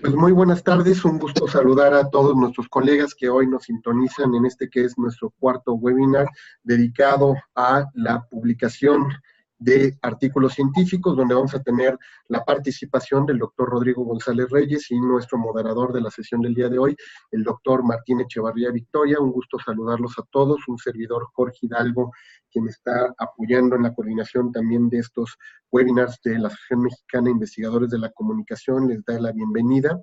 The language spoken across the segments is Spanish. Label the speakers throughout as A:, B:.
A: Pues muy buenas tardes, un gusto saludar a todos nuestros colegas que hoy nos sintonizan en este que es nuestro cuarto webinar dedicado a la publicación de artículos científicos, donde vamos a tener la participación del doctor Rodrigo González Reyes y nuestro moderador de la sesión del día de hoy, el doctor Martín Echevarría Victoria. Un gusto saludarlos a todos, un servidor Jorge Hidalgo, quien está apoyando en la coordinación también de estos webinars de la Asociación Mexicana de Investigadores de la Comunicación, les da la bienvenida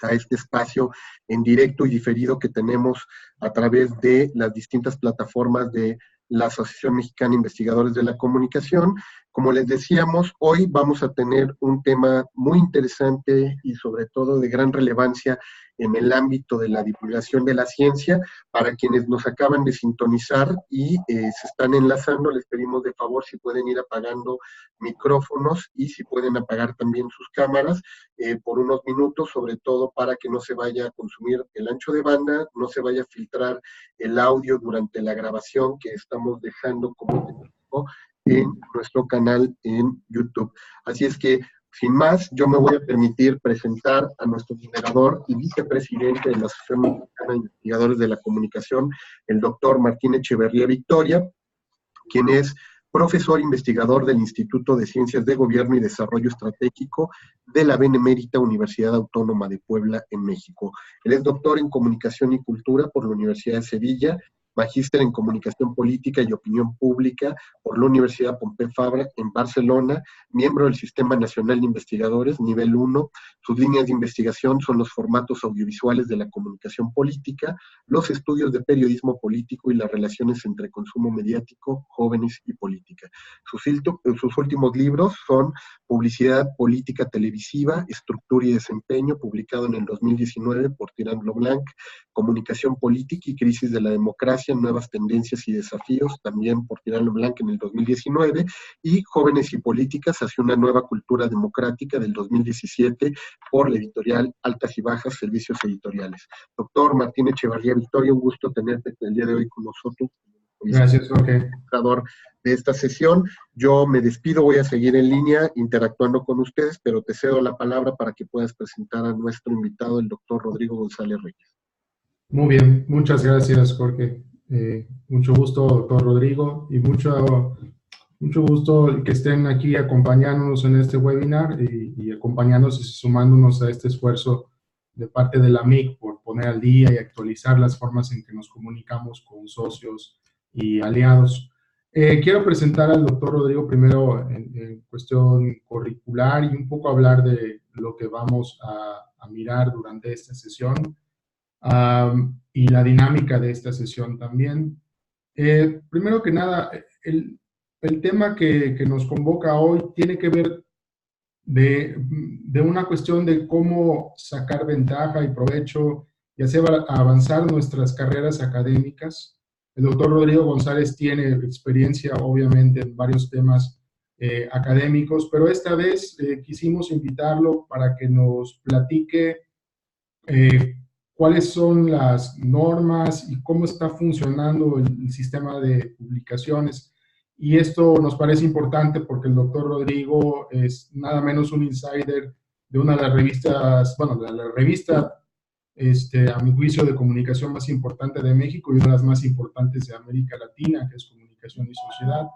A: a este espacio en directo y diferido que tenemos a través de las distintas plataformas de la Asociación Mexicana de Investigadores de la Comunicación. Como les decíamos, hoy vamos a tener un tema muy interesante y sobre todo de gran relevancia en el ámbito de la divulgación de la ciencia. Para quienes nos acaban de sintonizar y se están enlazando, les pedimos de favor si pueden ir apagando micrófonos y si pueden apagar también sus cámaras por unos minutos, sobre todo para que no se vaya a consumir el ancho de banda, no se vaya a filtrar el audio durante la grabación que estamos dejando como testigo en nuestro canal en YouTube. Así es que, sin más, yo me voy a permitir presentar a nuestro moderador y vicepresidente de la Asociación Mexicana de Investigadores de la Comunicación, el doctor Martín Echevarría Victoria, quien es profesor investigador del Instituto de Ciencias de Gobierno y Desarrollo Estratégico de la Benemérita Universidad Autónoma de Puebla, en México. Él es doctor en Comunicación y Cultura por la Universidad de Sevilla, magíster en Comunicación Política y Opinión Pública por la Universidad Pompeu Fabra en Barcelona, miembro del Sistema Nacional de Investigadores, nivel 1. Sus líneas de investigación son los formatos audiovisuales de la comunicación política, los estudios de periodismo político y las relaciones entre consumo mediático, jóvenes y política. Sus últimos libros son Publicidad Política Televisiva, Estructura y Desempeño, publicado en el 2019 por Tirant Leblanc, Comunicación Política y Crisis de la Democracia, Nuevas Tendencias y Desafíos, también por Tirant Leblanc en el 2019, y Jóvenes y Políticas hacia una nueva cultura democrática del 2017 por la editorial Altas y Bajas Servicios Editoriales. Doctor Martín Echevarría Victoria, un gusto tenerte el día de hoy con nosotros.
B: Gracias, Jorge.
A: De esta sesión. Yo me despido, voy a seguir en línea interactuando con ustedes, pero te cedo la palabra para que puedas presentar a nuestro invitado, el doctor Rodrigo González Reyes.
B: Muy bien, muchas gracias, Jorge. Mucho gusto, doctor Rodrigo, y mucho gusto que estén aquí acompañándonos en este webinar y acompañándonos y sumándonos a este esfuerzo de parte de la MIC por poner al día y actualizar las formas en que nos comunicamos con socios y aliados. Quiero presentar al doctor Rodrigo primero en cuestión curricular y un poco hablar de lo que vamos a mirar durante esta sesión y la dinámica de esta sesión también. Primero que nada, el tema que nos convoca hoy tiene que ver de una cuestión de cómo sacar ventaja y provecho y hacer avanzar nuestras carreras académicas. El doctor Rodrigo González tiene experiencia, obviamente, en varios temas académicos, pero esta vez quisimos invitarlo para que nos platique cuáles son las normas y cómo está funcionando el sistema de publicaciones. Y esto nos parece importante porque el doctor Rodrigo es nada menos un insider de una de las revistas, bueno, de la revista, a mi juicio, de comunicación más importante de México y una de las más importantes de América Latina, que es Comunicación y Sociedad.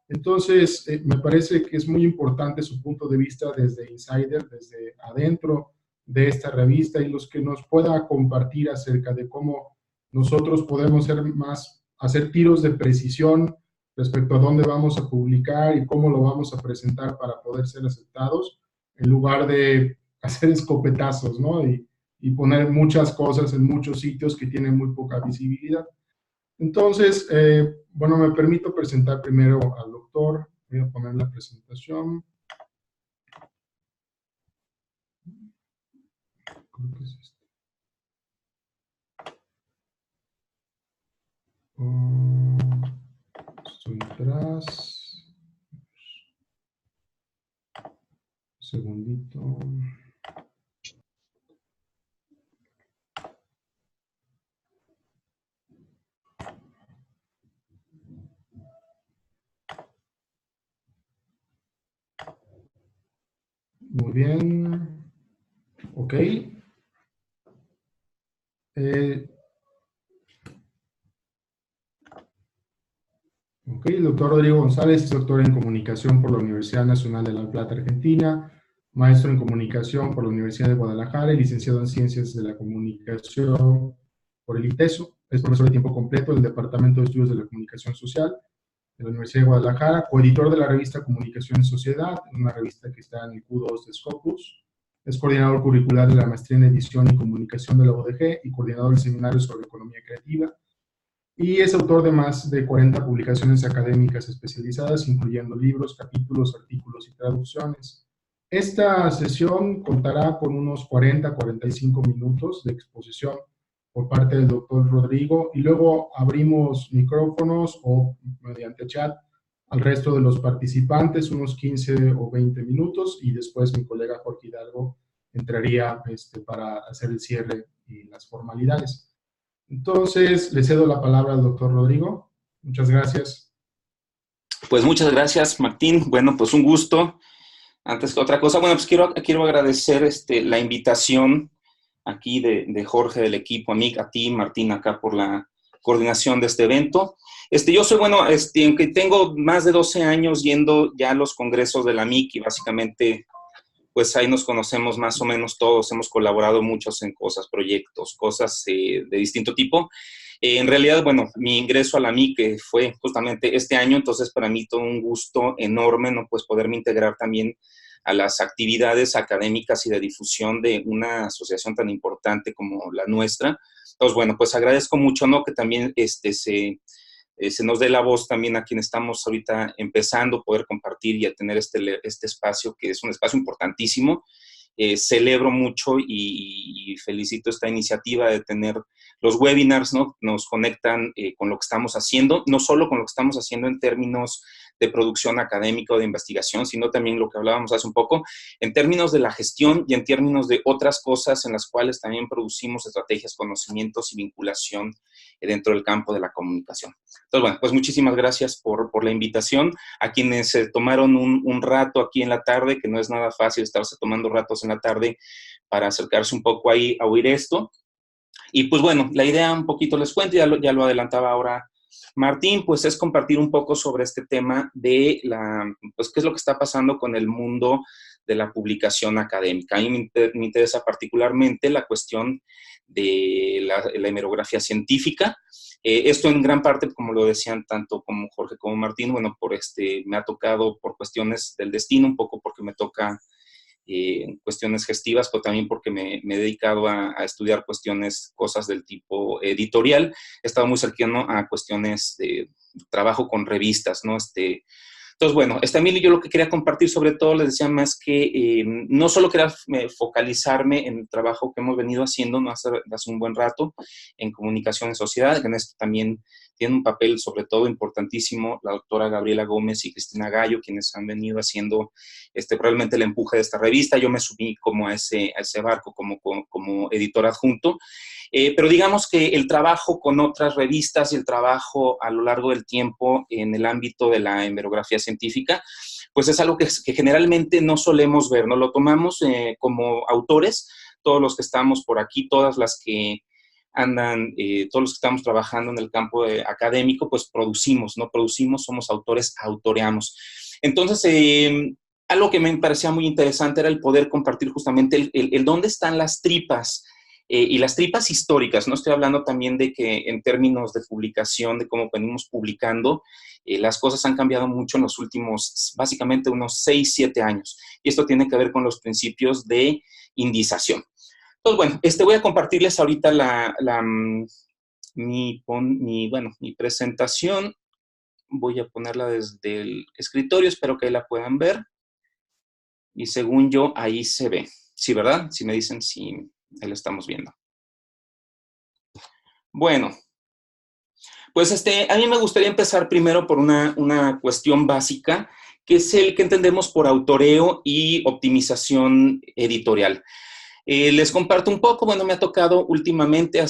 B: Entonces, me parece que es muy importante su punto de vista desde insider, desde adentro de esta revista, y los que nos pueda compartir acerca de cómo nosotros podemos hacer tiros de precisión respecto a dónde vamos a publicar y cómo lo vamos a presentar para poder ser aceptados, en lugar de hacer escopetazos, ¿no? Y poner muchas cosas en muchos sitios que tienen muy poca visibilidad. Entonces, bueno, me permito presentar primero al doctor. Voy a poner la presentación. Creo que es esto. Estoy atrás. Un segundito. Muy bien. Ok. Ok, el doctor Rodrigo González es doctor en comunicación por la Universidad Nacional de La Plata, Argentina, maestro en comunicación por la Universidad de Guadalajara y licenciado en ciencias de la comunicación por el ITESO. Es profesor de tiempo completo del Departamento de Estudios de la Comunicación Social de la Universidad de Guadalajara, coeditor de la revista Comunicación en Sociedad, una revista que está en el Q2 de Scopus. Es coordinador curricular de la maestría en edición y comunicación de la UDG y coordinador del seminario sobre economía creativa. Y es autor de más de 40 publicaciones académicas especializadas, incluyendo libros, capítulos, artículos y traducciones. Esta sesión contará con unos 40-45 minutos de exposición por parte del doctor Rodrigo y luego abrimos micrófonos o mediante chat al resto de los participantes, unos 15 o 20 minutos, y después mi colega Jorge Hidalgo entraría para hacer el cierre y las formalidades. Entonces, le cedo la palabra al doctor Rodrigo. Muchas gracias.
C: Pues muchas gracias, Martín. Bueno, pues un gusto. Antes que otra cosa, bueno, pues quiero agradecer la invitación aquí de Jorge, del equipo, a ti, Martín, acá por la coordinación de este evento. Yo soy, bueno, aunque tengo más de 12 años yendo ya a los congresos de la MIC y básicamente, pues ahí nos conocemos más o menos todos, hemos colaborado muchos en cosas, proyectos, cosas de distinto tipo. En realidad, bueno, mi ingreso a la MIC fue justamente este año, entonces para mí todo un gusto enorme, ¿no? Pues poderme integrar también a las actividades académicas y de difusión de una asociación tan importante como la nuestra. Entonces, bueno, pues agradezco mucho, ¿no? Que también se nos dé la voz también a quienes estamos ahorita empezando, poder compartir y a tener este espacio, que es un espacio importantísimo. Celebro mucho y felicito esta iniciativa de tener los webinars, ¿no? Nos conectan con lo que estamos haciendo, no solo con lo que estamos haciendo en términos de producción académica o de investigación, sino también lo que hablábamos hace un poco, en términos de la gestión y en términos de otras cosas en las cuales también producimos estrategias, conocimientos y vinculación dentro del campo de la comunicación. Entonces, bueno, pues muchísimas gracias por la invitación. A quienes se tomaron un rato aquí en la tarde, que no es nada fácil estarse tomando ratos en la tarde para acercarse un poco ahí a oír esto. Y pues bueno, la idea un poquito les cuento, ya lo adelantaba ahora Martín, pues es compartir un poco sobre este tema de pues qué es lo que está pasando con el mundo de la publicación académica. A mí me interesa particularmente la cuestión de la hemerografía científica. Esto en gran parte, como lo decían tanto como Jorge como Martín, bueno, me ha tocado por cuestiones del destino, un poco porque me toca cuestiones gestivas, pero también porque me he dedicado a estudiar cosas del tipo editorial. He estado muy cercano a cuestiones de trabajo con revistas, ¿no? Entonces, bueno, a mí yo lo que quería compartir sobre todo, les decía más que no solo quería focalizarme en el trabajo que hemos venido haciendo, ¿no? hace un buen rato en comunicación en sociedad, que en esto también tiene un papel sobre todo importantísimo la doctora Gabriela Gómez y Cristina Gallo, quienes han venido haciendo probablemente el empuje de esta revista. Yo me subí como a ese barco como editor adjunto. Pero digamos que el trabajo con otras revistas y el trabajo a lo largo del tiempo en el ámbito de la hemerografía científica, pues es algo que generalmente no solemos ver, ¿no? Lo tomamos como autores, todos los que estamos por aquí, todas las que andan, todos los que estamos trabajando en el campo académico, pues producimos, ¿no? Producimos, somos autores, autoreamos. Entonces, algo que me parecía muy interesante era el poder compartir justamente el dónde están las tripas, y las tripas históricas. No estoy hablando también de que en términos de publicación, de cómo venimos publicando, las cosas han cambiado mucho en los últimos, básicamente, unos 6, 7 años. Y esto tiene que ver con los principios de indización. Entonces, bueno, voy a compartirles ahorita mi presentación. Voy a ponerla desde el escritorio, espero que ahí la puedan ver. Y según yo, ahí se ve. Sí, ¿verdad? Si me dicen si ahí la estamos viendo. Bueno, pues a mí me gustaría empezar primero por una cuestión básica, que es el que entendemos por autoreo y optimización editorial. Les comparto un poco, bueno, me ha tocado últimamente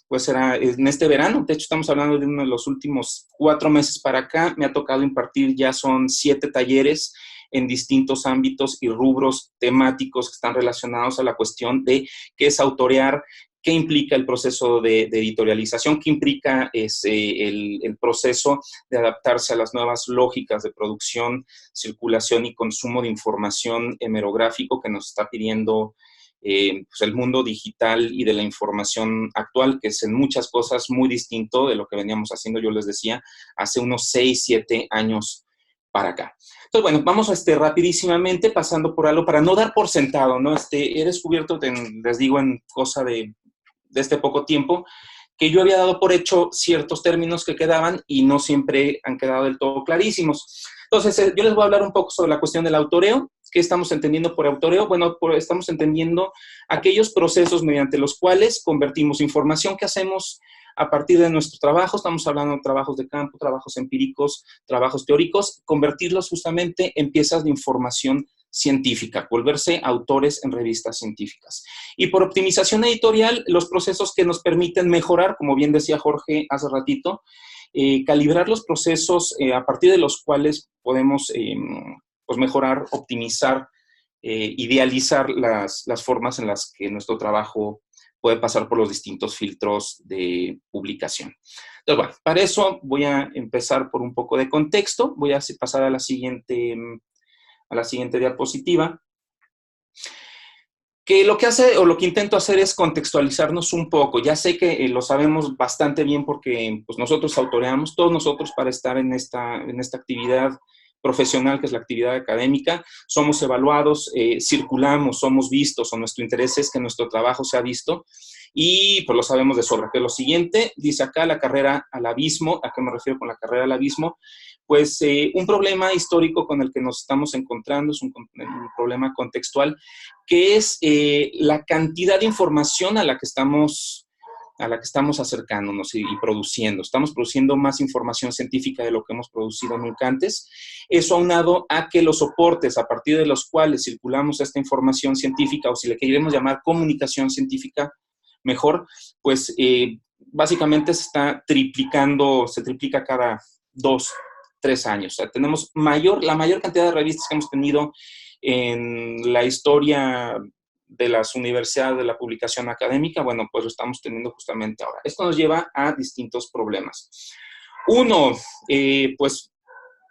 C: pues será en este verano, de hecho estamos hablando de uno de los últimos 4 meses para acá, me ha tocado impartir, ya son 7 talleres en distintos ámbitos y rubros temáticos que están relacionados a la cuestión de qué es autorear, qué implica el proceso de editorialización, qué implica el proceso de adaptarse a las nuevas lógicas de producción, circulación y consumo de información hemerográfico que nos está pidiendo pues el mundo digital y de la información actual, que es en muchas cosas muy distinto de lo que veníamos haciendo, yo les decía, hace unos 6, 7 años para acá. Entonces, bueno, vamos rapidísimamente pasando por algo para no dar por sentado, ¿no? He descubierto, les digo, en cosa de este poco tiempo, que yo había dado por hecho ciertos términos que quedaban y no siempre han quedado del todo clarísimos. Entonces, yo les voy a hablar un poco sobre la cuestión del autoreo. ¿Qué estamos entendiendo por autoreo? Bueno, estamos entendiendo aquellos procesos mediante los cuales convertimos información que hacemos a partir de nuestro trabajo, estamos hablando de trabajos de campo, trabajos empíricos, trabajos teóricos, convertirlos justamente en piezas de información científica, volverse autores en revistas científicas. Y por optimización editorial, los procesos que nos permiten mejorar, como bien decía Jorge hace ratito, calibrar los procesos a partir de los cuales podemos pues mejorar, optimizar, idealizar las formas en las que nuestro trabajo puede pasar por los distintos filtros de publicación. Entonces, bueno, para eso voy a empezar por un poco de contexto. Voy a pasar a la siguiente diapositiva. Que lo que hace, o lo que intento hacer es contextualizarnos un poco. Ya sé que lo sabemos bastante bien porque pues, nosotros autoreamos, todos nosotros para estar en esta actividad profesional, que es la actividad académica, somos evaluados, circulamos, somos vistos, o nuestro interés es que nuestro trabajo sea visto, y pues lo sabemos de sobra. Que lo siguiente, dice acá, la carrera al abismo. ¿A qué me refiero con la carrera al abismo? Pues un problema histórico con el que nos estamos encontrando, es un problema contextual, que es la cantidad de información a la que estamos acercándonos y produciendo. Estamos produciendo más información científica de lo que hemos producido nunca antes. Eso aunado a que los soportes a partir de los cuales circulamos esta información científica, o si le queremos llamar comunicación científica, mejor, pues básicamente se triplica cada 2, 3 años. O sea, tenemos la mayor cantidad de revistas que hemos tenido en la historia de las universidades de la publicación académica. Bueno, pues lo estamos teniendo justamente ahora. Esto nos lleva a distintos problemas. Uno, pues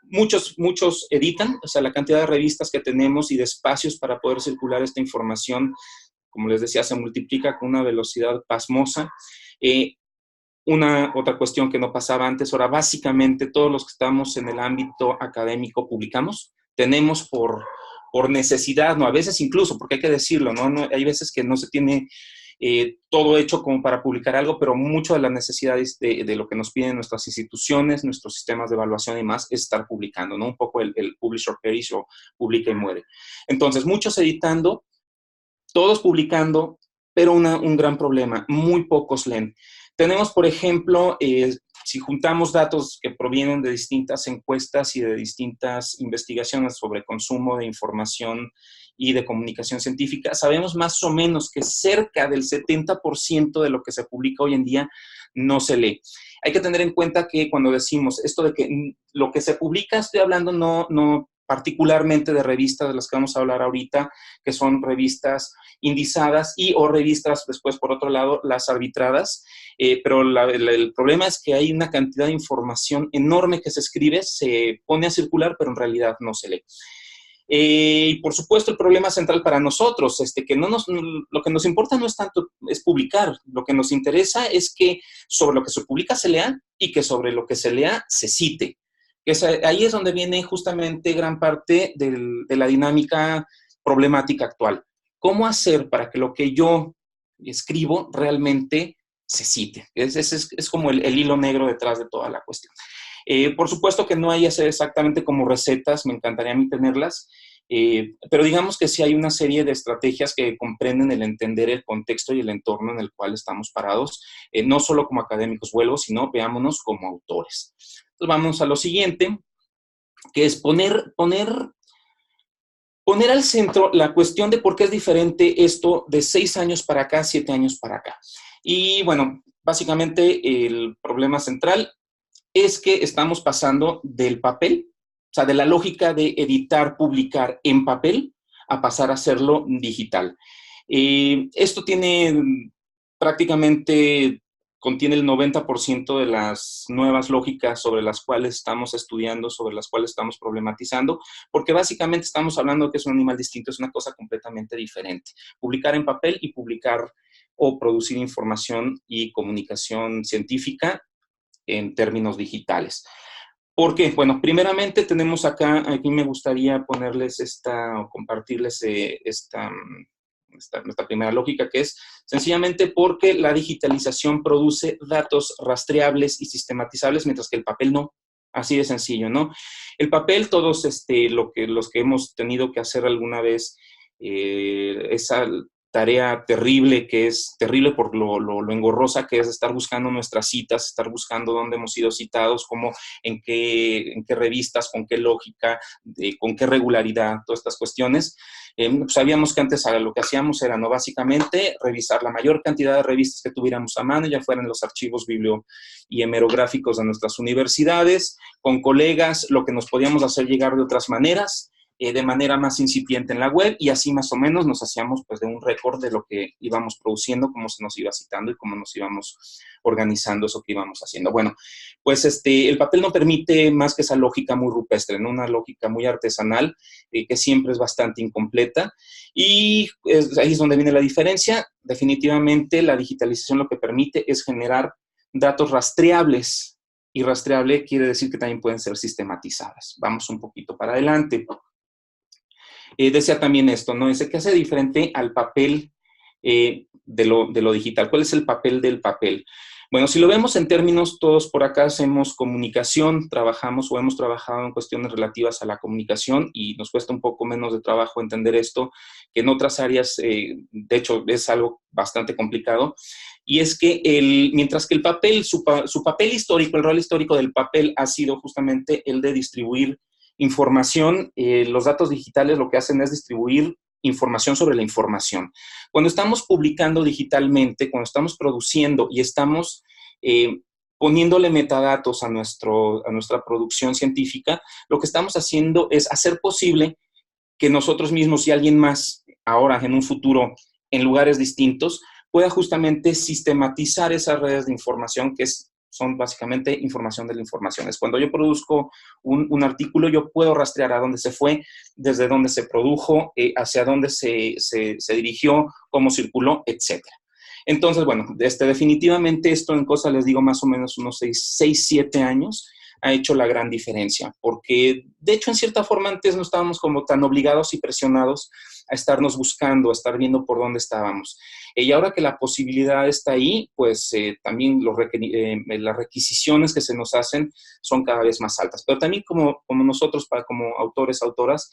C: muchos editan, o sea, la cantidad de revistas que tenemos y de espacios para poder circular esta información, como les decía, se multiplica con una velocidad pasmosa. Una otra cuestión que no pasaba antes, ahora básicamente todos los que estamos en el ámbito académico publicamos, tenemos por necesidad, ¿no? A veces incluso, porque hay que decirlo, ¿no? Hay veces que no se tiene todo hecho como para publicar algo, pero mucho de las necesidades de lo que nos piden nuestras instituciones, nuestros sistemas de evaluación y más, es estar publicando, ¿no? Un poco el publish or perish, o publica y muere. Entonces, muchos editando, todos publicando, pero un gran problema, muy pocos leen. Tenemos, por ejemplo, si juntamos datos que provienen de distintas encuestas y de distintas investigaciones sobre consumo de información y de comunicación científica, sabemos más o menos que cerca del 70% de lo que se publica hoy en día no se lee. Hay que tener en cuenta que cuando decimos esto de que lo que se publica, estoy hablando no particularmente de revistas de las que vamos a hablar ahorita, que son revistas indizadas o revistas, después, por otro lado, las arbitradas. Pero el problema es que hay una cantidad de información enorme que se escribe, se pone a circular, pero en realidad no se lee. Y por supuesto el problema central para nosotros, que lo que nos importa no es tanto es publicar, lo que nos interesa es que sobre lo que se publica se lea y que sobre lo que se lea se cite. Ahí es donde viene justamente gran parte de la dinámica problemática actual. ¿Cómo hacer para que lo que yo escribo realmente se cite? Es como el hilo negro detrás de toda la cuestión. Por supuesto que no hay exactamente como recetas, me encantaría a mí tenerlas, pero digamos que sí hay una serie de estrategias que comprenden el entender el contexto y el entorno en el cual estamos parados, no solo como académicos vuelvo, sino veámonos como autores. Entonces vamos a lo siguiente, que es poner al centro la cuestión de por qué es diferente esto de 6 años para acá, 7 años para acá. Y bueno, básicamente el problema central es que estamos pasando del papel sea, de la lógica de editar, publicar en papel a pasar a hacerlo digital. Esto tiene prácticamente, contiene el 90% de las nuevas lógicas sobre las cuales estamos estudiando, sobre las cuales estamos problematizando, porque básicamente estamos hablando de que es un animal distinto, es una cosa completamente diferente. Publicar en papel y publicar o producir información y comunicación científica en términos digitales. ¿Por qué? Bueno, primeramente tenemos acá, aquí me gustaría ponerles o compartirles esta primera lógica, que es sencillamente porque la digitalización produce datos rastreables y sistematizables, mientras que el papel no. Así de sencillo, ¿no? El papel, todos los que hemos tenido que hacer alguna vez, esa tarea terrible, que es terrible por lo engorrosa que es estar buscando nuestras citas, estar buscando dónde hemos sido citados, cómo, en qué revistas, con qué lógica, con qué regularidad, todas estas cuestiones. Pues sabíamos que antes lo que hacíamos era, ¿no?, básicamente revisar la mayor cantidad de revistas que tuviéramos a mano, ya fueran los archivos biblio y hemerográficos de nuestras universidades, con colegas, lo que nos podíamos hacer llegar de otras maneras, de manera más incipiente en la web, y así más o menos nos hacíamos pues de un récord de lo que íbamos produciendo, cómo se nos iba citando y cómo nos íbamos organizando eso que íbamos haciendo. Bueno, pues el papel no permite más que esa lógica muy rupestre, ¿no? Una lógica muy artesanal, que siempre es bastante incompleta, y ahí es donde viene la diferencia. Definitivamente la digitalización lo que permite es generar datos rastreables, y rastreable quiere decir que también pueden ser sistematizadas. Vamos un poquito para adelante. Decía también esto, ¿no? Dice, ¿qué hace diferente al papel de lo digital? ¿Cuál es el papel del papel? Bueno, si lo vemos en términos, todos por acá hacemos comunicación, trabajamos o hemos trabajado en cuestiones relativas a la comunicación, y nos cuesta un poco menos de trabajo entender esto que en otras áreas. De hecho, es algo bastante complicado. Y es que mientras que el papel, su papel histórico, el rol histórico del papel ha sido justamente el de distribuir información, los datos digitales lo que hacen es distribuir información sobre la información. Cuando estamos publicando digitalmente, cuando estamos produciendo y estamos poniéndole metadatos a nuestra producción científica, lo que estamos haciendo es hacer posible que nosotros mismos y alguien más, ahora en un futuro, en lugares distintos, pueda justamente sistematizar esas redes de información que son básicamente información de la información. Es cuando yo produzco un artículo, yo puedo rastrear a dónde se fue, desde dónde se produjo, hacia dónde se dirigió, cómo circuló, etc. Entonces, bueno, definitivamente esto en cosas, les digo, más o menos unos 6, 7 años, ha hecho la gran diferencia, porque de hecho en cierta forma antes no estábamos como tan obligados y presionados a estarnos buscando, a estar viendo por dónde estábamos. Y ahora que la posibilidad está ahí, pues también las requisiciones que se nos hacen son cada vez más altas. Pero también como nosotros, como autores, autoras,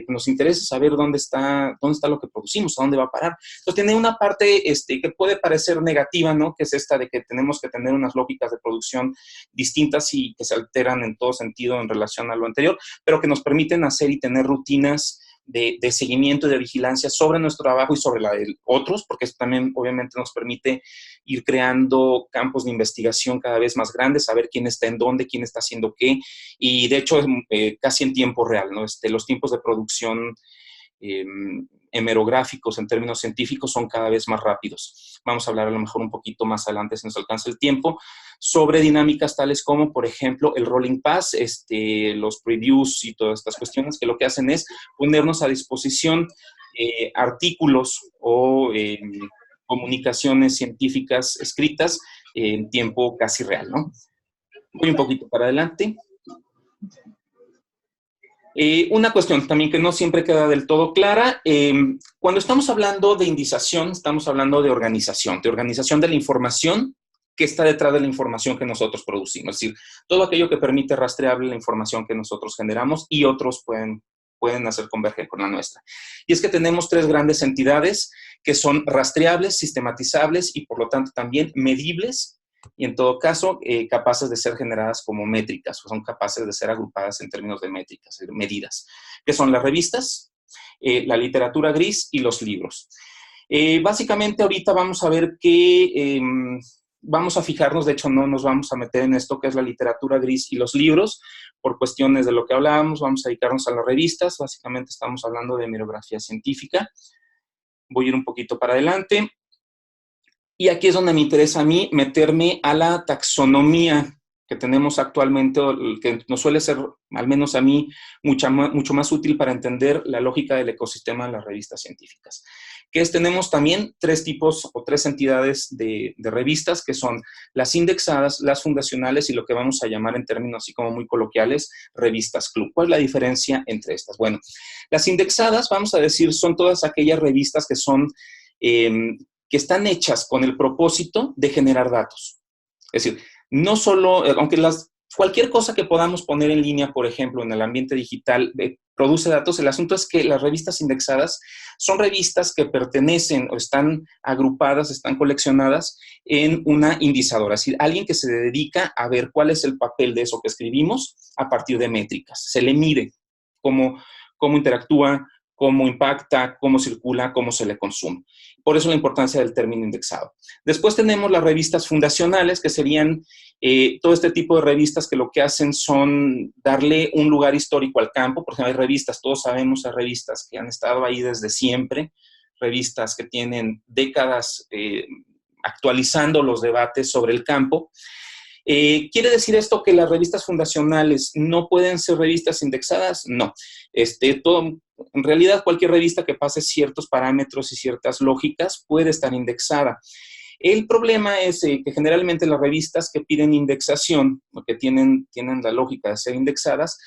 C: nos interesa saber dónde está lo que producimos, a dónde va a parar. Entonces tiene una parte que puede parecer negativa, ¿no? Que es esta de que tenemos que tener unas lógicas de producción distintas y que se alteran en todo sentido en relación a lo anterior, pero que nos permiten hacer y tener rutinas de seguimiento y de vigilancia sobre nuestro trabajo y sobre la de otros, porque esto también obviamente nos permite ir creando campos de investigación cada vez más grandes, saber quién está en dónde, quién está haciendo qué, y de hecho casi en tiempo real, ¿no? Los tiempos de producción hemerográficos en términos científicos son cada vez más rápidos. Vamos a hablar a lo mejor un poquito más adelante, si nos alcanza el tiempo, sobre dinámicas tales como, por ejemplo, el rolling pass, los previews y todas estas cuestiones, que lo que hacen es ponernos a disposición artículos o comunicaciones científicas escritas en tiempo casi real, ¿no? Voy un poquito para adelante. Una cuestión también que no siempre queda del todo clara, cuando estamos hablando de indización, estamos hablando de organización de la información que está detrás de la información que nosotros producimos, es decir, todo aquello que permite rastreable la información que nosotros generamos y otros pueden hacer converger con la nuestra. Y es que tenemos 3 grandes entidades que son rastreables, sistematizables y por lo tanto también medibles, y en todo caso capaces de ser generadas como métricas, o son capaces de ser agrupadas en términos de métricas, medidas, que son las revistas, la literatura gris y los libros. Básicamente ahorita vamos a ver que vamos a fijarnos, de hecho no nos vamos a meter en esto que es la literatura gris y los libros, por cuestiones de lo que hablábamos, vamos a dedicarnos a las revistas, básicamente estamos hablando de hemerografía científica. Voy a ir un poquito para adelante. Y aquí es donde me interesa a mí meterme a la taxonomía que tenemos actualmente, que nos suele ser, al menos a mí, mucho más útil para entender la lógica del ecosistema de las revistas científicas. Tenemos también tres tipos o tres entidades de revistas, que son las indexadas, las fundacionales y lo que vamos a llamar en términos así como muy coloquiales, revistas club. ¿Cuál es la diferencia entre estas? Bueno, las indexadas, vamos a decir, son todas aquellas revistas que son, que están hechas con el propósito de generar datos. Es decir, no solo, aunque cualquier cosa que podamos poner en línea, por ejemplo, en el ambiente digital, produce datos, el asunto es que las revistas indexadas son revistas que pertenecen o están agrupadas, están coleccionadas en una indizadora, es decir, alguien que se dedica a ver cuál es el papel de eso que escribimos a partir de métricas. Se le mide cómo interactúa, cómo impacta, cómo circula, cómo se le consume. Por eso la importancia del término indexado. Después tenemos las revistas fundacionales, que serían todo este tipo de revistas que lo que hacen son darle un lugar histórico al campo. Por ejemplo, hay revistas, todos sabemos, hay revistas que han estado ahí desde siempre, revistas que tienen décadas actualizando los debates sobre el campo. ¿Quiere decir esto que las revistas fundacionales no pueden ser revistas indexadas? No. En realidad, cualquier revista que pase ciertos parámetros y ciertas lógicas puede estar indexada. El problema es que generalmente las revistas que piden indexación, o que tienen la lógica de ser indexadas,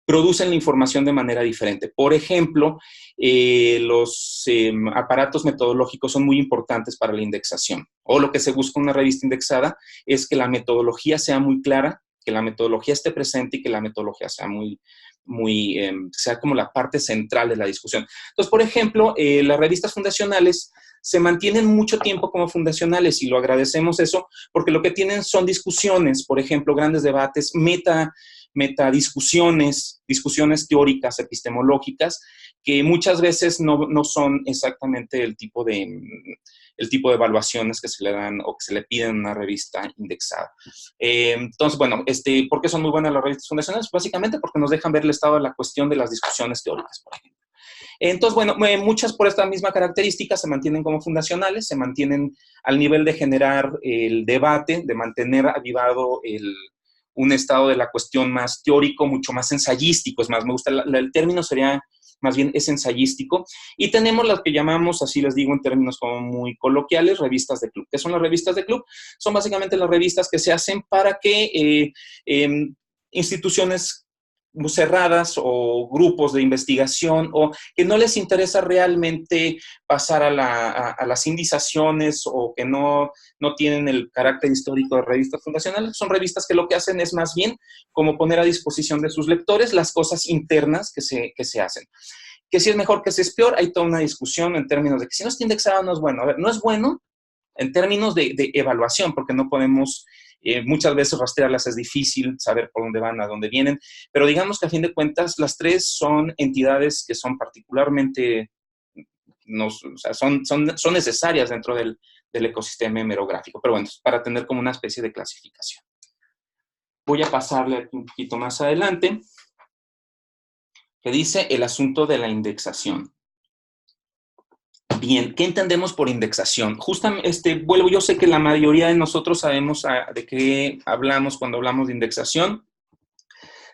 C: producen la información de manera diferente. Por ejemplo, los aparatos metodológicos son muy importantes para la indexación. O lo que se busca en una revista indexada es que la metodología sea muy clara, que la metodología esté presente y que la metodología sea sea como la parte central de la discusión. Entonces, por ejemplo, las revistas fundacionales se mantienen mucho tiempo como fundacionales y lo agradecemos eso porque lo que tienen son discusiones, por ejemplo, grandes debates, metadiscusiones, discusiones teóricas, epistemológicas, que muchas veces no son exactamente el tipo de evaluaciones que se le dan o que se le piden en una revista indexada. Entonces, bueno, ¿por qué son muy buenas las revistas fundacionales? Básicamente porque nos dejan ver el estado de la cuestión de las discusiones teóricas, por ejemplo. Entonces, bueno, muchas por esta misma característica se mantienen como fundacionales, se mantienen al nivel de generar el debate, de mantener avivado un estado de la cuestión más teórico, mucho más ensayístico. Es más, me gusta, el término sería más bien es ensayístico. Y tenemos las que llamamos, así les digo en términos como muy coloquiales, revistas de club. ¿Qué son las revistas de club? Son básicamente las revistas que se hacen para que instituciones cerradas o grupos de investigación o que no les interesa realmente pasar a las indizaciones o que no tienen el carácter histórico de revistas fundacionales, son revistas que lo que hacen es más bien como poner a disposición de sus lectores las cosas internas que se hacen. Que si es mejor, que si es peor, hay toda una discusión en términos de que si no está indexado no es bueno. A ver, no es bueno en términos de evaluación, porque no podemos muchas veces rastrearlas, es difícil saber por dónde van, a dónde vienen, pero digamos que a fin de cuentas las tres son entidades que son particularmente, son necesarias dentro del ecosistema hemerográfico, pero bueno, para tener como una especie de clasificación. Voy a pasarle aquí un poquito más adelante, que dice el asunto de la indexación. Bien, ¿qué entendemos por indexación? Justamente, yo sé que la mayoría de nosotros sabemos de qué hablamos cuando hablamos de indexación.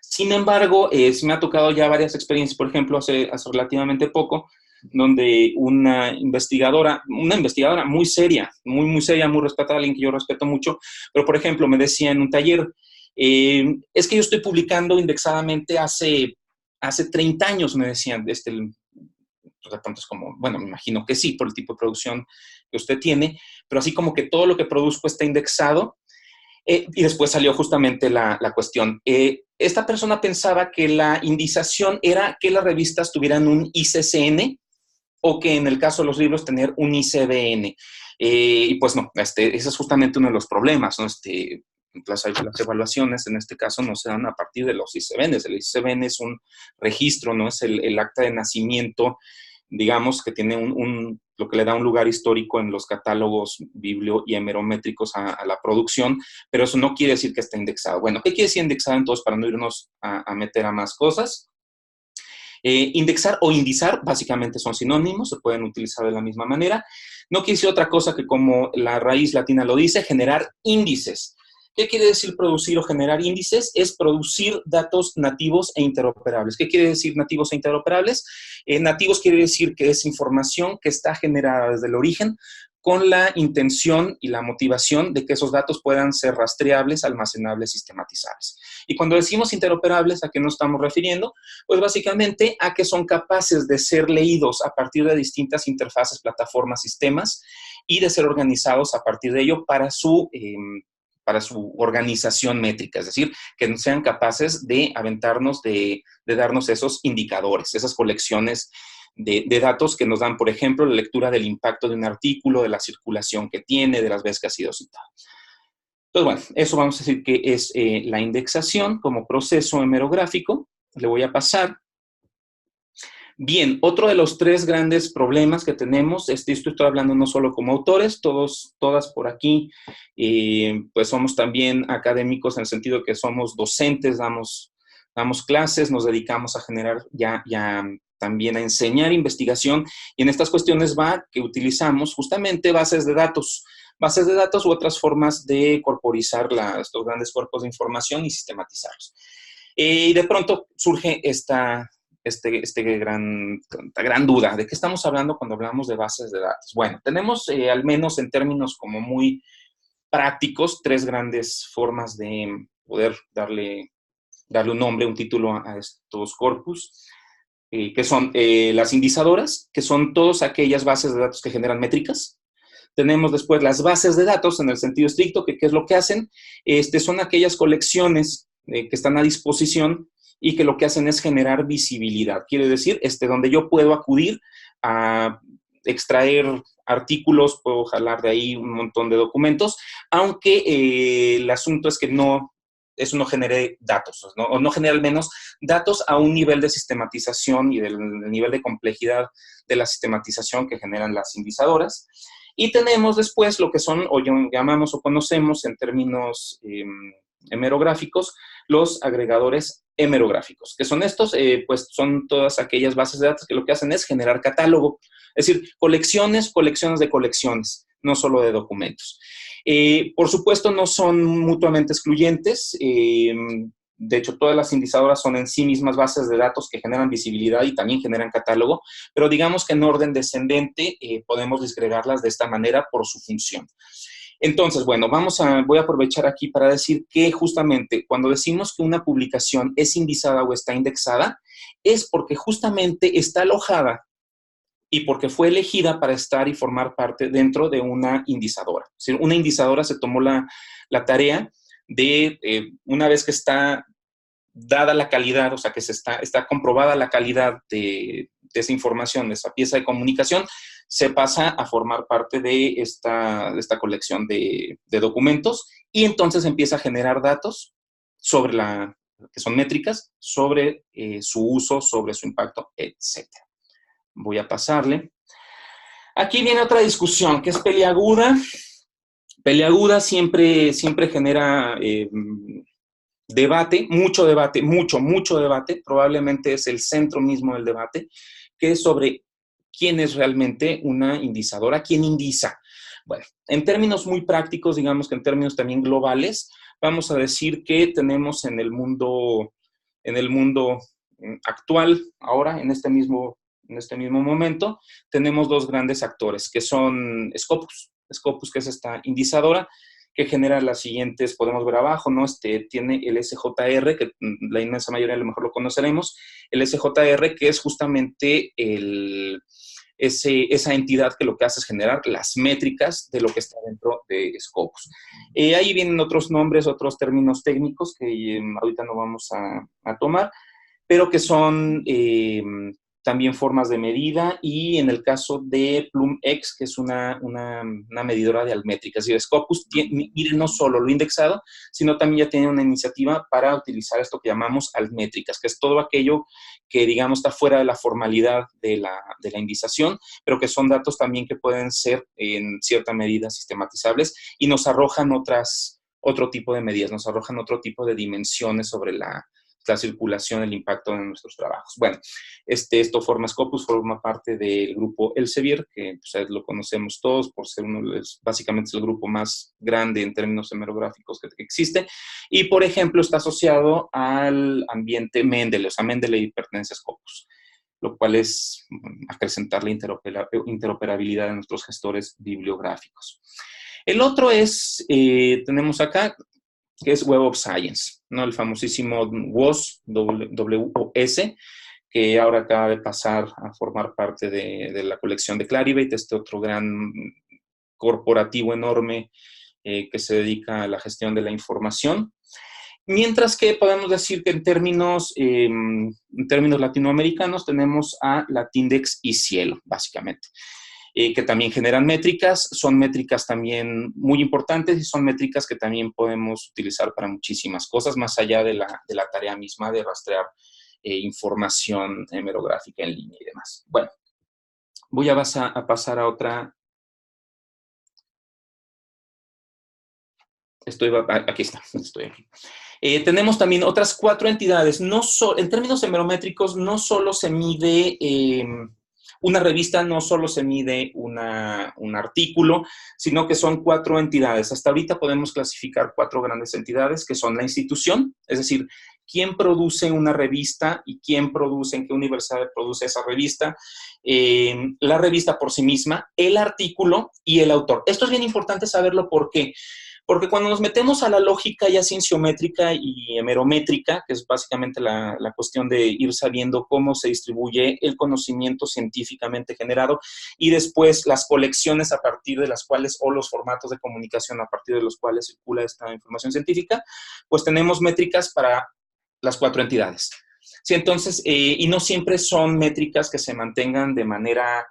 C: Sin embargo, sí me ha tocado ya varias experiencias, por ejemplo, hace relativamente poco, donde una investigadora muy seria, muy seria, muy respetada, alguien que yo respeto mucho, pero por ejemplo me decía en un taller, es que yo estoy publicando indexadamente hace 30 años, me decían, de pronto es como, bueno, me imagino que sí, por el tipo de producción que usted tiene, pero así como que todo lo que produzco está indexado. Y después salió justamente la cuestión. Esta persona pensaba que la indización era que las revistas tuvieran un ICCN o que en el caso de los libros tener un ICBN. Y pues no, ese es justamente uno de los problemas, ¿no? Las evaluaciones en este caso no se dan a partir de los ICBNs. El ICBN es un registro, ¿no? Es el acta de nacimiento digamos que tiene lo que le da un lugar histórico en los catálogos biblio y hemerométricos a la producción, pero eso no quiere decir que esté indexado. Bueno, ¿qué quiere decir indexado entonces para no irnos a meter a más cosas? Indexar o indizar básicamente son sinónimos, se pueden utilizar de la misma manera. No quiere decir otra cosa que, como la raíz latina lo dice, generar índices. ¿Qué quiere decir producir o generar índices? Es producir datos nativos e interoperables. ¿Qué quiere decir nativos e interoperables? Nativos quiere decir que es información que está generada desde el origen con la intención y la motivación de que esos datos puedan ser rastreables, almacenables, sistematizables. Y cuando decimos interoperables, ¿a qué nos estamos refiriendo? Pues básicamente a que son capaces de ser leídos a partir de distintas interfaces, plataformas, sistemas, y de ser organizados a partir de ello para su organización métrica, es decir, que sean capaces de aventarnos, de darnos esos indicadores, esas colecciones de datos que nos dan, por ejemplo, la lectura del impacto de un artículo, de la circulación que tiene, de las veces que ha sido citado. Entonces, bueno, eso vamos a decir que es la indexación como proceso hemerográfico. Le voy a pasar. Bien, otro de los 3 grandes problemas que tenemos, esto estoy hablando no solo como autores, todas por aquí, pues somos también académicos en el sentido que somos docentes, damos clases, nos dedicamos a generar ya también a enseñar investigación, y en estas cuestiones va que utilizamos justamente bases de datos u otras formas de corporizar estos grandes cuerpos de información y sistematizarlos. Y de pronto surge esta gran duda, ¿de qué estamos hablando cuando hablamos de bases de datos? Bueno, tenemos al menos en términos como muy prácticos 3 grandes formas de poder darle un nombre, un título a estos corpus, que son las indizadoras, que son todas aquellas bases de datos que generan métricas. Tenemos después las bases de datos en el sentido estricto, que ¿qué es lo que hacen? Son aquellas colecciones que están a disposición y que lo que hacen es generar visibilidad. Quiere decir, donde yo puedo acudir a extraer artículos, puedo jalar de ahí un montón de documentos, aunque el asunto es que eso no genere datos, ¿no? O no genera al menos datos a un nivel de sistematización y del nivel de complejidad de la sistematización que generan las indizadoras. Y tenemos después lo que son, o llamamos o conocemos en términos hemerográficos, los agregadores hemerográficos. ¿Qué son estos? Pues son todas aquellas bases de datos que lo que hacen es generar catálogo, es decir, colecciones de colecciones, no solo de documentos. Por supuesto, no son mutuamente excluyentes. De hecho, todas las indizadoras son en sí mismas bases de datos que generan visibilidad y también generan catálogo, pero digamos que en orden descendente podemos disgregarlas de esta manera por su función. Entonces, bueno, voy a aprovechar aquí para decir que justamente cuando decimos que una publicación es indizada o está indexada, es porque justamente está alojada y porque fue elegida para estar y formar parte dentro de una indizadora. Es decir, una indizadora se tomó la tarea de, una vez que está dada la calidad, o sea, que está comprobada la calidad de esa información, de esa pieza de comunicación, se pasa a formar parte de esta colección de documentos, y entonces empieza a generar datos sobre que son métricas, sobre su uso, sobre su impacto, etc. Voy a pasarle. Aquí viene otra discusión que es peliaguda. Peliaguda siempre genera debate, mucho debate, probablemente es el centro mismo del debate, que es sobre quién es realmente una indizadora, quién indiza. Bueno, en términos muy prácticos, digamos que en términos también globales, vamos a decir que tenemos en el mundo actual, ahora, en este mismo momento, tenemos 2 grandes actores, que son Scopus. Scopus, que es esta indizadora, que genera las siguientes, podemos ver abajo, ¿no? Tiene el SJR, que la inmensa mayoría a lo mejor lo conoceremos, el SJR, que es justamente esa entidad que lo que hace es generar las métricas de lo que está dentro de Scopus. Ahí vienen otros nombres, otros términos técnicos que ahorita no vamos a tomar, pero que son también formas de medida, y en el caso de PlumX, que es una medidora de altmétricas. Y Scopus mide no solo lo indexado, sino también ya tiene una iniciativa para utilizar esto que llamamos altmétricas, que es todo aquello que, digamos, está fuera de la formalidad de la indización, pero que son datos también que pueden ser en cierta medida sistematizables y nos arrojan otro tipo de medidas, nos arrojan otro tipo de dimensiones sobre la circulación, el impacto en nuestros trabajos. Bueno, esto Scopus forma parte del grupo Elsevier, que pues, lo conocemos todos por ser básicamente es el grupo más grande en términos hemerográficos que existe, y por ejemplo está asociado al ambiente Mendeley, o sea, Mendeley pertenece a Scopus, lo cual es acrecentar la interoperabilidad de nuestros gestores bibliográficos. El otro tenemos acá, que es Web of Science, ¿no? El famosísimo WOS, WOS, que ahora acaba de pasar a formar parte de la colección de Clarivate, este otro gran corporativo enorme que se dedica a la gestión de la información. Mientras que podemos decir que en términos latinoamericanos tenemos a Latindex y Cielo, básicamente. Que también generan métricas, son métricas también muy importantes y son métricas que también podemos utilizar para muchísimas cosas, más allá de la tarea misma de rastrear información hemerográfica en línea y demás. Bueno, voy a pasar a otra. Aquí está, estoy aquí. Tenemos también otras 4 entidades. En términos hemerométricos, no solo se mide una revista, no solo se mide un artículo, sino que son 4 entidades. Hasta ahorita podemos clasificar 4 grandes entidades, que son la institución, es decir, quién produce una revista y quién produce, en qué universidad produce esa revista, la revista por sí misma, el artículo y el autor. Esto es bien importante saberlo, ¿por qué? Porque cuando nos metemos a la lógica ya cienciométrica y hemerométrica, que es básicamente la cuestión de ir sabiendo cómo se distribuye el conocimiento científicamente generado y después las colecciones a partir de las cuales, o los formatos de comunicación a partir de los cuales circula esta información científica, pues tenemos métricas para las 4 entidades. Sí, entonces, y no siempre son métricas que se mantengan de manera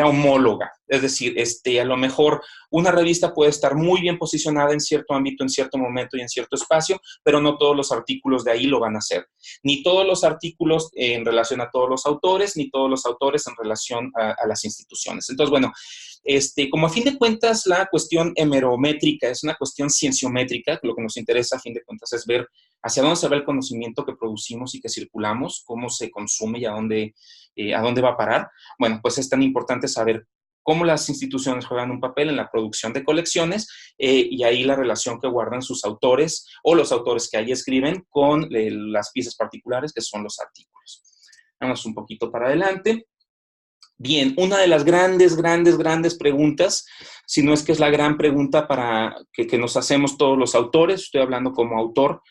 C: homóloga. Es decir, a lo mejor una revista puede estar muy bien posicionada en cierto ámbito, en cierto momento y en cierto espacio, pero no todos los artículos de ahí lo van a hacer. Ni todos los artículos en relación a todos los autores, ni todos los autores en relación a las instituciones. Entonces, bueno, como a fin de cuentas la cuestión hemerométrica es una cuestión cienciométrica, lo que nos interesa a fin de cuentas es ver hacia dónde se va el conocimiento que producimos y que circulamos, cómo se consume y a dónde va a parar. Bueno, pues es tan importante saber cómo las instituciones juegan un papel en la producción de colecciones y ahí la relación que guardan sus autores o los autores que ahí escriben con las piezas particulares que son los artículos. Vamos un poquito para adelante. Bien, una de las grandes preguntas, si no es que es la gran pregunta que nos hacemos todos los autores, estoy hablando como autor,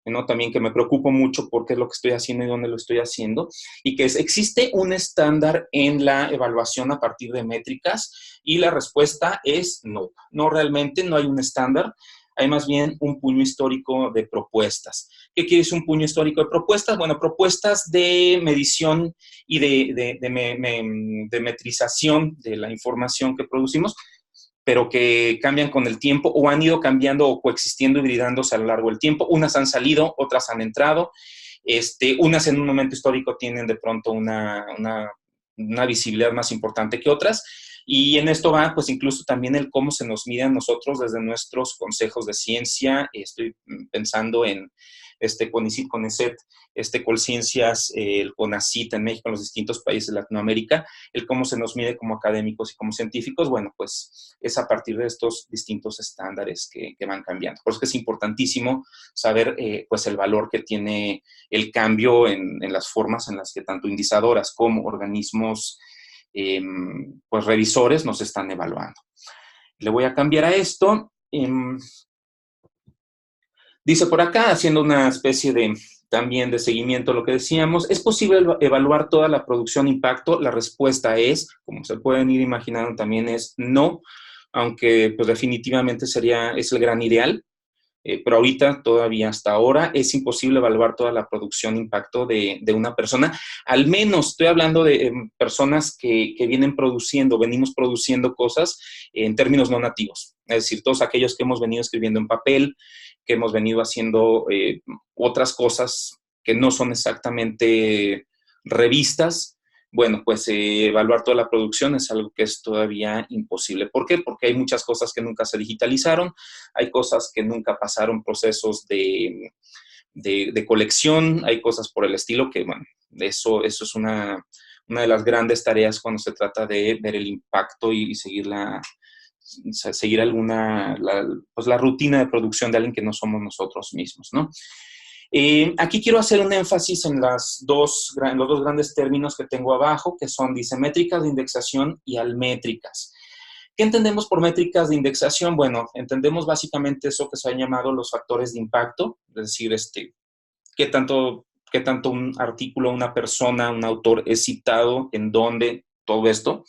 C: ¿no? También que me preocupo mucho por qué es lo que estoy haciendo y dónde lo estoy haciendo, y que ¿existe un estándar en la evaluación a partir de métricas? Y la respuesta es no. No, realmente no hay un estándar. Hay más bien un puño histórico de propuestas. ¿Qué quiere decir un puño histórico de propuestas? Bueno, propuestas de medición y de metrización de la información que producimos, pero que cambian con el tiempo o han ido cambiando o coexistiendo, hibridándose a lo largo del tiempo. Unas han salido, otras han entrado. Unas en un momento histórico tienen de pronto una visibilidad más importante que otras. Y en esto va, pues, incluso también el cómo se nos mide a nosotros desde nuestros consejos de ciencia. Estoy pensando en CONICET, Colciencias, el CONACYT en México, en los distintos países de Latinoamérica, el cómo se nos mide como académicos y como científicos. Bueno, pues es a partir de estos distintos estándares que van cambiando. Por eso es importantísimo saber pues el valor que tiene el cambio en las formas en las que tanto indizadoras como organismos pues revisores nos están evaluando. Le voy a cambiar a esto. Dice por acá, haciendo una especie también de seguimiento a lo que decíamos, ¿es posible evaluar toda la producción impacto? La respuesta es, como se pueden ir imaginando también, es no, aunque pues definitivamente es el gran ideal. pero ahorita, todavía hasta ahora, es imposible evaluar toda la producción de impacto de una persona. Al menos estoy hablando de personas que venimos produciendo cosas en términos no nativos. Es decir, todos aquellos que hemos venido escribiendo en papel, que hemos venido haciendo otras cosas que no son exactamente revistas. Bueno, pues evaluar toda la producción es algo que es todavía imposible. ¿Por qué? Porque hay muchas cosas que nunca se digitalizaron, hay cosas que nunca pasaron procesos de colección, hay cosas por el estilo que, bueno, eso es una de las grandes tareas cuando se trata de ver el impacto y seguir la rutina de producción de alguien que no somos nosotros mismos, ¿no? Aquí quiero hacer un énfasis en los dos grandes términos que tengo abajo, que son, dice, métricas de indexación y almétricas. ¿Qué entendemos por métricas de indexación? Bueno, entendemos básicamente eso que se han llamado los factores de impacto, es decir, qué tanto un artículo, una persona, un autor es citado, en dónde, todo esto,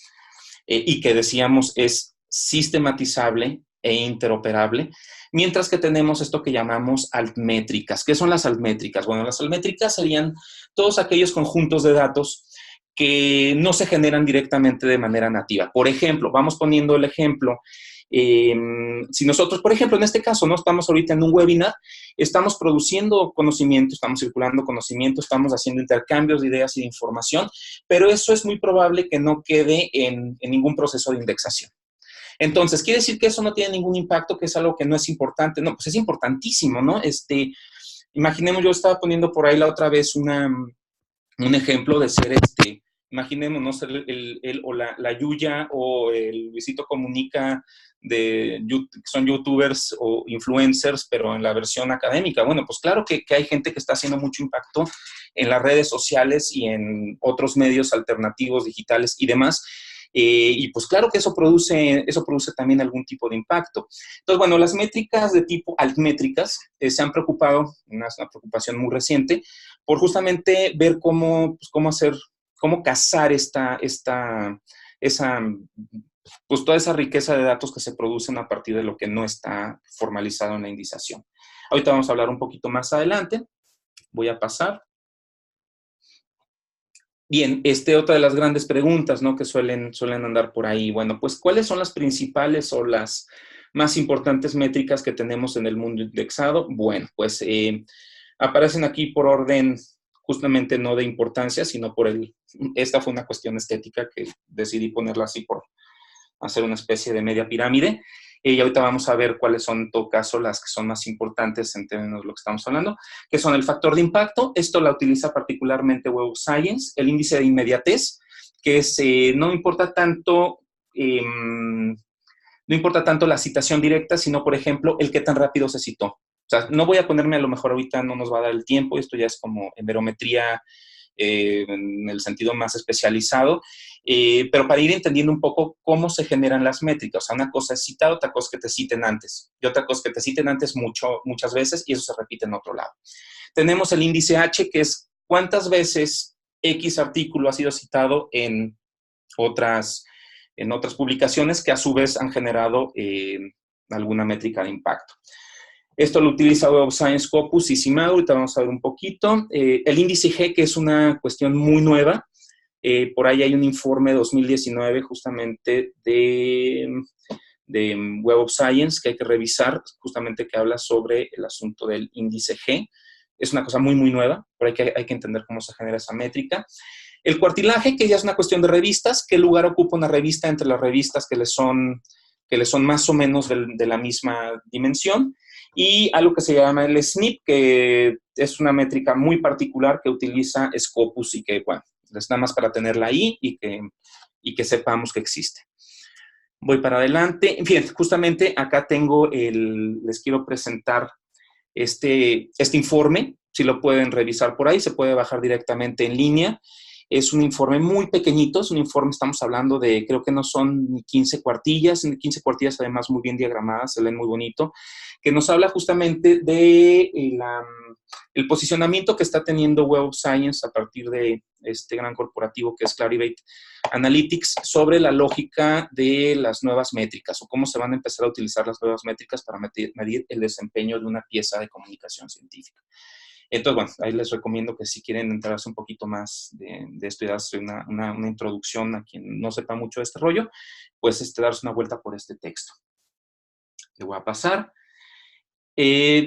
C: y que decíamos es sistematizable e interoperable, mientras que tenemos esto que llamamos altmétricas. ¿Qué son las altmétricas? Bueno, las altmétricas serían todos aquellos conjuntos de datos que no se generan directamente de manera nativa. Por ejemplo, vamos poniendo el ejemplo, si nosotros, por ejemplo, en este caso, ¿no? Estamos ahorita en un webinar, estamos produciendo conocimiento, estamos circulando conocimiento, estamos haciendo intercambios de ideas y de información, pero eso es muy probable que no quede en ningún proceso de indexación. Entonces, ¿quiere decir que eso no tiene ningún impacto, que es algo que no es importante? No, pues es importantísimo, ¿no? Imaginemos, yo estaba poniendo por ahí la otra vez un ejemplo de ser imaginemos, no ser o la Yuya o el Luisito Comunica que son youtubers o influencers, pero en la versión académica. Bueno, pues claro que hay gente que está haciendo mucho impacto en las redes sociales y en otros medios alternativos, digitales y demás. Y pues claro que eso produce también algún tipo de impacto. Entonces, bueno, las métricas de tipo altmétricas se han preocupado, una preocupación muy reciente, por justamente ver cómo cazar pues toda esa riqueza de datos que se producen a partir de lo que no está formalizado en la indización. Ahorita vamos a hablar un poquito más adelante. Voy a pasar. Bien, otra de las grandes preguntas, ¿no? Que suelen andar por ahí. Bueno, pues, ¿cuáles son las principales o las más importantes métricas que tenemos en el mundo indexado? Bueno, pues, aparecen aquí por orden, justamente no de importancia, sino esta fue una cuestión estética que decidí ponerla así por hacer una especie de media pirámide. Y ahorita vamos a ver cuáles son, en todo caso, las que son más importantes en términos de lo que estamos hablando, que son el factor de impacto. Esto la utiliza particularmente Web of Science. El índice de inmediatez, que no importa tanto la citación directa, sino, por ejemplo, el qué tan rápido se citó. O sea, no voy a ponerme, a lo mejor ahorita no nos va a dar el tiempo, esto ya es como en verometría, en el sentido más especializado, pero para ir entendiendo un poco cómo se generan las métricas. O sea, una cosa es citar, otra cosa es que te citen antes, y otra cosa es que te citen antes muchas veces, y eso se repite en otro lado. Tenemos el índice H, que es cuántas veces X artículo ha sido citado en otras publicaciones que a su vez han generado alguna métrica de impacto. Esto lo utiliza Web of Science, Scopus y CIMADO. Ahorita vamos a ver un poquito. El índice G, que es una cuestión muy nueva. Por ahí hay un informe 2019 justamente de Web of Science que hay que revisar, justamente que habla sobre el asunto del índice G. Es una cosa muy, muy nueva. Por ahí hay que entender cómo se genera esa métrica. El cuartilaje, que ya es una cuestión de revistas. ¿Qué lugar ocupa una revista entre las revistas que le son más o menos de la misma dimensión? Y algo que se llama el SNP, que es una métrica muy particular que utiliza Scopus y que, bueno, es nada más para tenerla ahí y que sepamos que existe. Voy para adelante. Bien, justamente acá les quiero presentar este informe. Si lo pueden revisar por ahí, se puede bajar directamente en línea. Es un informe muy pequeñito, es un informe, estamos hablando de, creo que no son ni 15 cuartillas, además muy bien diagramadas, se leen muy bonito, que nos habla justamente de el posicionamiento que está teniendo Web of Science a partir de este gran corporativo que es Clarivate Analytics sobre la lógica de las nuevas métricas o cómo se van a empezar a utilizar las nuevas métricas para medir el desempeño de una pieza de comunicación científica. Entonces, bueno, ahí les recomiendo que si quieren enterarse un poquito más de esto y darse una introducción a quien no sepa mucho de este rollo, pues darse una vuelta por este texto. Le voy a pasar.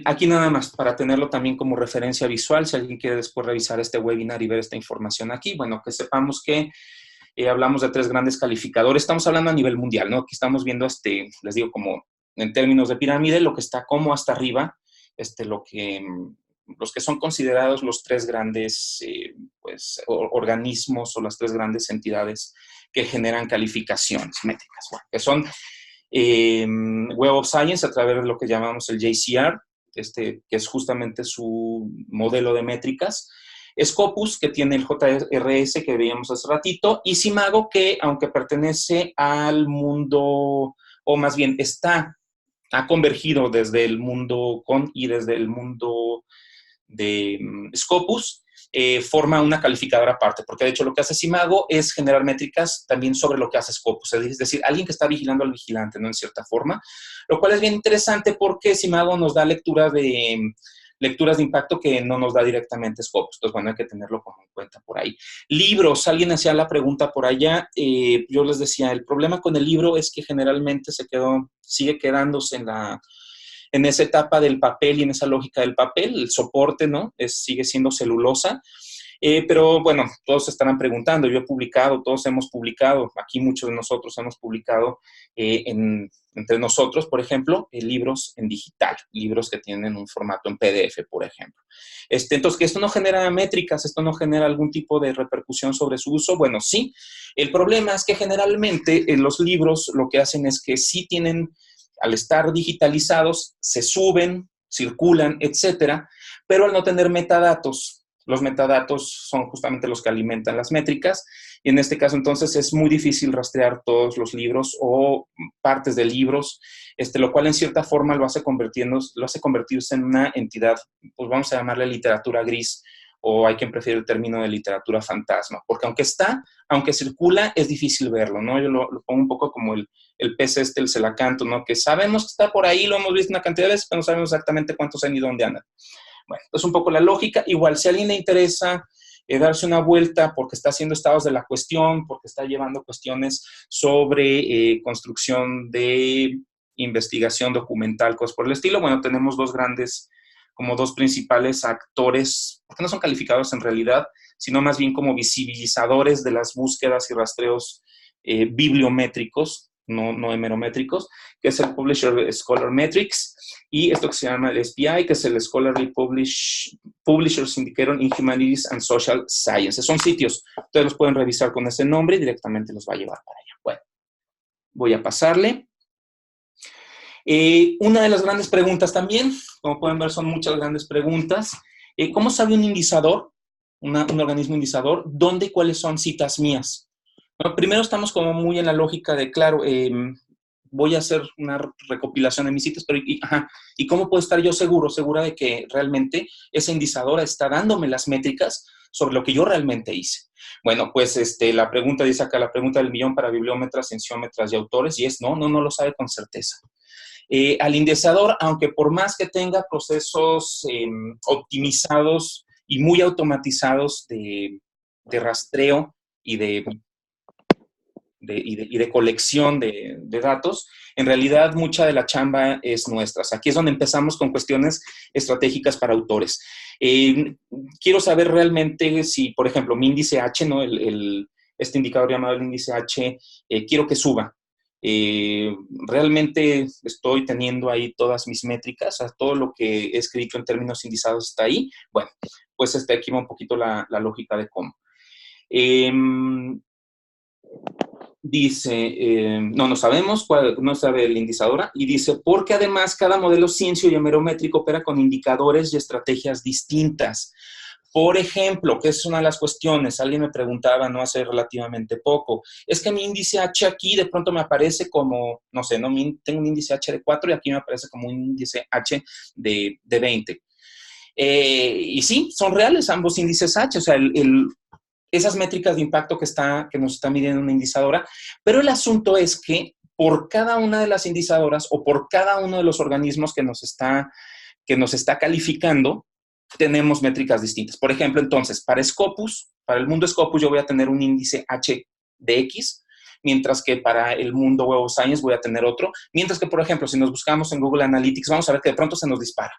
C: Aquí nada más, para tenerlo también como referencia visual, si alguien quiere después revisar este webinar y ver esta información aquí, bueno, que sepamos que hablamos de 3 grandes calificadores. Estamos hablando a nivel mundial, ¿no? Aquí estamos viendo, les digo, como en términos de pirámide, lo que está como hasta arriba, los que son considerados los 3 grandes pues, organismos o las 3 grandes entidades que generan calificaciones métricas, bueno, que son Web of Science a través de lo que llamamos el JCR, que es justamente su modelo de métricas, Scopus, que tiene el JRS que veíamos hace ratito, y Simago, que aunque pertenece al mundo, o más bien ha convergido desde el mundo CON y desde el mundo de Scopus, forma una calificadora aparte, porque de hecho lo que hace Simago es generar métricas también sobre lo que hace Scopus, es decir, alguien que está vigilando al vigilante, ¿no? En cierta forma, lo cual es bien interesante porque Simago nos da lecturas de impacto que no nos da directamente Scopus. Entonces, bueno, hay que tenerlo como en cuenta por ahí. Libros, alguien hacía la pregunta por allá. Yo les decía, el problema con el libro es que generalmente sigue quedándose en esa etapa del papel y en esa lógica del papel. El soporte, ¿no? Sigue siendo celulosa. Pero bueno, todos se estarán preguntando, yo he publicado, todos hemos publicado, aquí muchos de nosotros hemos publicado entre nosotros, por ejemplo, libros en digital, libros que tienen un formato en PDF, por ejemplo. Entonces, que esto no genera métricas, esto no genera algún tipo de repercusión sobre su uso, bueno, sí. El problema es que generalmente los libros lo que hacen es que sí tienen, al estar digitalizados, se suben, circulan, etcétera, pero al no tener metadatos, los metadatos son justamente los que alimentan las métricas y en este caso entonces es muy difícil rastrear todos los libros o partes de libros, lo cual en cierta forma lo hace convertirse en una entidad, pues vamos a llamarle literatura gris o hay quien prefiere el término de literatura fantasma, porque aunque circula, es difícil verlo, ¿no? Yo lo pongo un poco como el pez el celacanto, ¿no? Que sabemos que está por ahí, lo hemos visto una cantidad de veces, pero no sabemos exactamente cuántos hay ni dónde andan. Bueno, es un poco la lógica. Igual, si a alguien le interesa darse una vuelta porque está haciendo estados de la cuestión, porque está llevando cuestiones sobre construcción de investigación documental, cosas por el estilo, bueno, tenemos dos principales actores, porque no son calificados en realidad, sino más bien como visibilizadores de las búsquedas y rastreos bibliométricos, no hemerométricos, que es el Publisher Scholar Metrics, y esto que se llama el SPI, que es el Scholarly Publishers Indicator in Humanities and Social Sciences. Son sitios, ustedes los pueden revisar con ese nombre y directamente los va a llevar para allá. Bueno, voy a pasarle. Una de las grandes preguntas también, como pueden ver, son muchas grandes preguntas. ¿Cómo sabe un indizador, un organismo indizador, dónde y cuáles son citas mías? Bueno, primero estamos como muy en la lógica de, claro, voy a hacer una recopilación de mis citas, pero ¿y cómo puedo estar yo segura de que realmente esa indizadora está dándome las métricas sobre lo que yo realmente hice? Bueno, pues la pregunta dice acá, la pregunta del millón para bibliómetras, cienciómetras y autores, y es no lo sabe con certeza. Al indexador, aunque por más que tenga procesos optimizados y muy automatizados de rastreo y de colección de datos, en realidad mucha de la chamba es nuestra. Aquí es donde empezamos con cuestiones estratégicas para autores. Quiero saber realmente si, por ejemplo, mi índice H, ¿no? Este indicador llamado el índice H, quiero que suba. Realmente estoy teniendo ahí todas mis métricas, o sea, todo lo que he escrito en términos indizados está ahí. Bueno, pues aquí va un poquito la lógica de cómo. Dice, no sabemos cuál, no sabe el indizadora, y dice, porque además cada modelo ciencio y hemerométrico opera con indicadores y estrategias distintas. Por ejemplo, que es una de las cuestiones, alguien me preguntaba no hace relativamente poco, es que mi índice H aquí de pronto me aparece como, no sé, tengo un índice H de 4 y aquí me aparece como un índice H de 20. Y sí, son reales ambos índices H, o sea, esas métricas de impacto que nos está midiendo una indizadora, pero el asunto es que por cada una de las indizadoras o por cada uno de los organismos que nos está calificando, tenemos métricas distintas. Por ejemplo, entonces, para Scopus, para el mundo Scopus, yo voy a tener un índice H de X, mientras que para el mundo Web of Science voy a tener otro, mientras que, por ejemplo, si nos buscamos en Google Analytics, vamos a ver que de pronto se nos dispara,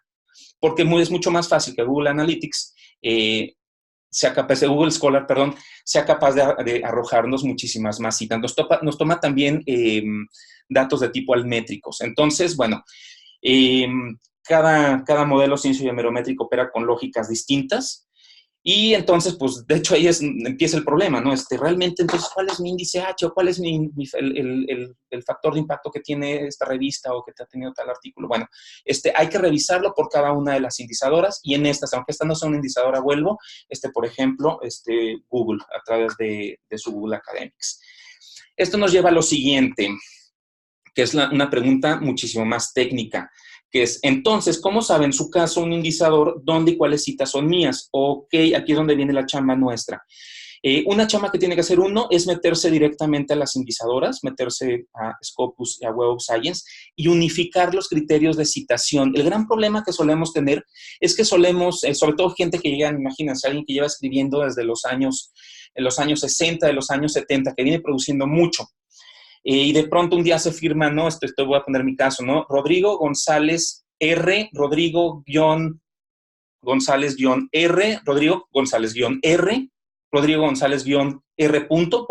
C: porque es mucho más fácil que Google Analytics sea capaz, de Google Scholar, perdón, sea capaz de arrojarnos muchísimas más citas. Nos toma también datos de tipo almétricos. Entonces, bueno, cada modelo cienciométrico opera con lógicas distintas. Y entonces, pues, de hecho, ahí empieza el problema, ¿no? Realmente, entonces, ¿cuál es mi índice H o cuál es el factor de impacto que tiene esta revista o que te ha tenido tal artículo? Bueno, hay que revisarlo por cada una de las indizadoras y en estas, aunque esta no sea una indizadora, vuelvo, por ejemplo, Google, a través de su Google Academics. Esto nos lleva a lo siguiente, que es una pregunta muchísimo más técnica, que es, entonces, ¿cómo sabe en su caso un indizador dónde y cuáles citas son mías? Ok, aquí es donde viene la chamba nuestra. Una chamba que tiene que hacer uno es meterse directamente a las indizadoras, meterse a Scopus y a Web of Science y unificar los criterios de citación. El gran problema que solemos tener es que solemos, sobre todo gente que llega, imagínense, alguien que lleva escribiendo desde los años 60, de los años 70, que viene produciendo mucho. Y de pronto un día se firma, ¿no? Voy a poner mi caso, ¿no? Rodrigo González R, Rodrigo-González-R, Rodrigo González-R, Rodrigo González-R punto,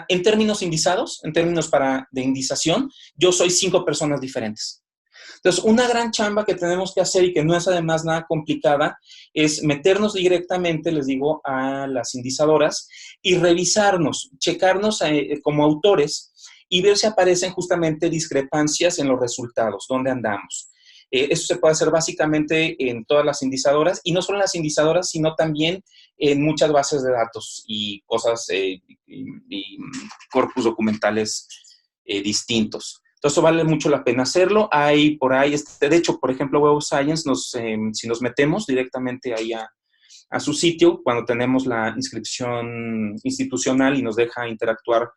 C: en términos indizados, en términos de indización, yo soy 5 personas diferentes. Entonces, una gran chamba que tenemos que hacer y que no es además nada complicada es meternos directamente, les digo, a las indizadoras y revisarnos, checarnos como autores y ver si aparecen justamente discrepancias en los resultados, dónde andamos. Eso se puede hacer básicamente en todas las indizadoras, y no solo en las indizadoras, sino también en muchas bases de datos y cosas, y corpus documentales distintos. Entonces, vale mucho la pena hacerlo. Hay por ahí, de hecho, por ejemplo, Web of Science, si nos metemos directamente ahí a su sitio, cuando tenemos la inscripción institucional y nos deja interactuar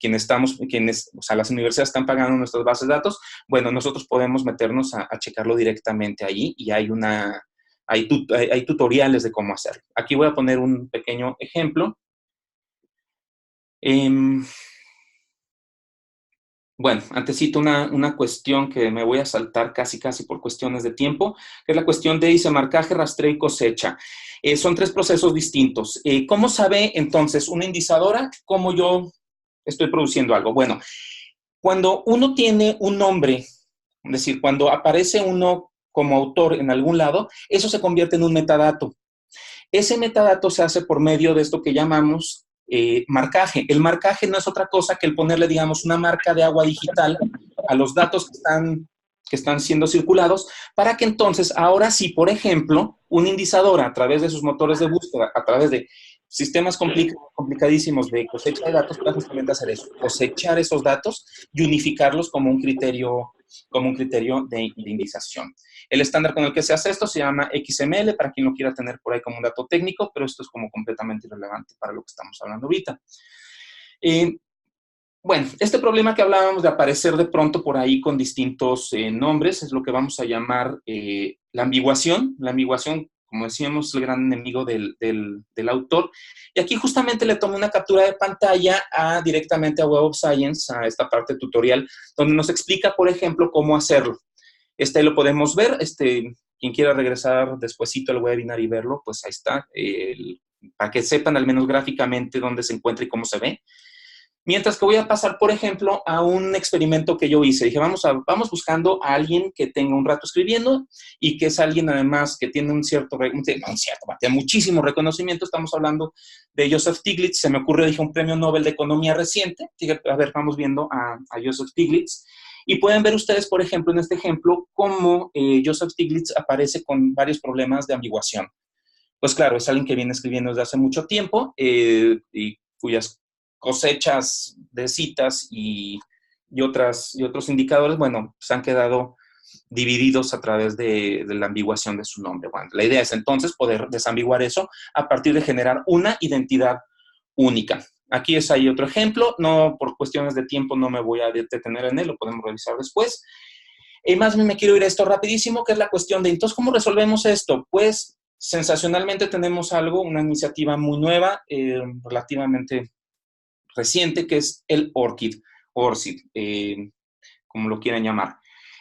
C: o sea, las universidades están pagando nuestras bases de datos, bueno, nosotros podemos meternos a checarlo directamente allí y hay tutoriales de cómo hacerlo. Aquí voy a poner un pequeño ejemplo. Bueno, antecito una cuestión que me voy a saltar casi por cuestiones de tiempo, que es la cuestión de marcaje, rastreo y cosecha. Son 3 procesos distintos. ¿Cómo sabe entonces una indizadora cómo yo estoy produciendo algo? Bueno, cuando uno tiene un nombre, es decir, cuando aparece uno como autor en algún lado, eso se convierte en un metadato. Ese metadato se hace por medio de esto que llamamos marcaje. El marcaje no es otra cosa que el ponerle, digamos, una marca de agua digital a los datos que están siendo circulados, para que entonces, ahora sí, por ejemplo, una indizadora a través de sus motores de búsqueda, a través de sistemas complicadísimos de cosecha de datos, puede justamente hacer eso, cosechar esos datos y unificarlos como un criterio de indización. El estándar con el que se hace esto se llama XML, para quien lo quiera tener por ahí como un dato técnico, pero esto es como completamente irrelevante para lo que estamos hablando ahorita. Bueno, este problema que hablábamos de aparecer de pronto por ahí con distintos nombres es lo que vamos a llamar la ambiguación. La ambiguación, como decíamos, es el gran enemigo del autor. Y aquí justamente le tomé una captura de pantalla directamente a Web of Science, a esta parte tutorial, donde nos explica, por ejemplo, cómo hacerlo. Lo podemos ver. Quien quiera regresar despuesito al webinar y verlo, pues ahí está, para que sepan al menos gráficamente dónde se encuentra y cómo se ve. Mientras que voy a pasar, por ejemplo, a un experimento que yo hice. Dije, vamos buscando a alguien que tenga un rato escribiendo y que es alguien, además, que tiene tiene muchísimo reconocimiento. Estamos hablando de Joseph Stiglitz. Se me ocurrió, dije, un premio Nobel de Economía reciente. Dije, a ver, vamos viendo a Joseph Stiglitz. Y pueden ver ustedes, por ejemplo, en este ejemplo, cómo Joseph Stiglitz aparece con varios problemas de ambiguación. Pues claro, es alguien que viene escribiendo desde hace mucho tiempo y cuyas cosechas de citas y otros indicadores, bueno, pues han quedado divididos a través de la ambiguación de su nombre. Bueno, la idea es entonces poder desambiguar eso a partir de generar una identidad única. Aquí es ahí otro ejemplo, no, por cuestiones de tiempo no me voy a detener en él, lo podemos revisar después. Más bien me quiero ir a esto rapidísimo, que es la cuestión de, entonces, ¿cómo resolvemos esto? Pues, sensacionalmente tenemos algo, una iniciativa muy nueva, relativamente reciente, que es el ORCID, como lo quieran llamar.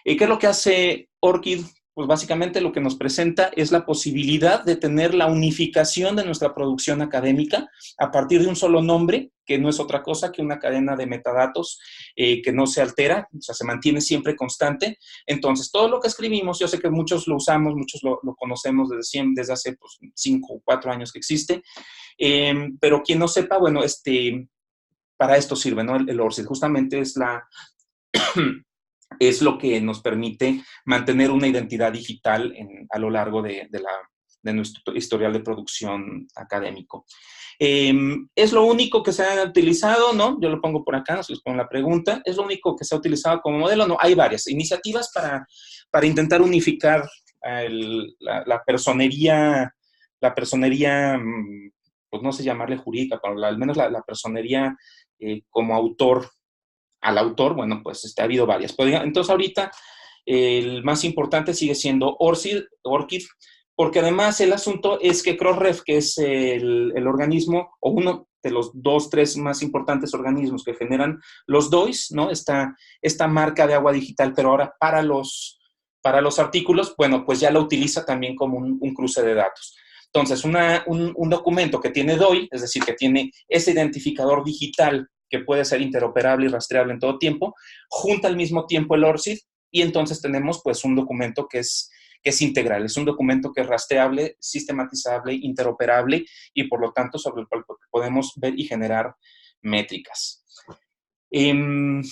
C: ¿Qué es lo que hace ORCID? Pues básicamente lo que nos presenta es la posibilidad de tener la unificación de nuestra producción académica a partir de un solo nombre, que no es otra cosa que una cadena de metadatos que no se altera, o sea, se mantiene siempre constante. Entonces, todo lo que escribimos, yo sé que muchos lo usamos, muchos lo conocemos desde hace pues, 5 o 4 años que existe, pero quien no sepa, bueno, para esto sirve, ¿no? El ORCID justamente es lo que nos permite mantener una identidad digital a lo largo de nuestro historial de producción académico. ¿Es lo único que se ha utilizado? No, yo lo pongo por acá, no se les pongo la pregunta. ¿Es lo único que se ha utilizado como modelo? No, hay varias iniciativas para intentar unificar la personería, pues no sé llamarle jurídica, pero al menos la personería como autor, al autor, bueno, pues ha habido varias. Entonces, ahorita, el más importante sigue siendo ORCID, porque además el asunto es que Crossref, que es el organismo, o uno de los 2, 3 más importantes organismos que generan los DOIs, ¿no? Esta marca de agua digital, pero ahora para los artículos, bueno, pues ya la utiliza también como un cruce de datos. Entonces, un documento que tiene DOI, es decir, que tiene ese identificador digital que puede ser interoperable y rastreable en todo tiempo, junta al mismo tiempo el ORCID, y entonces tenemos pues un documento que es integral, es un documento que es rastreable, sistematizable, interoperable, y por lo tanto sobre el cual podemos ver y generar métricas. Le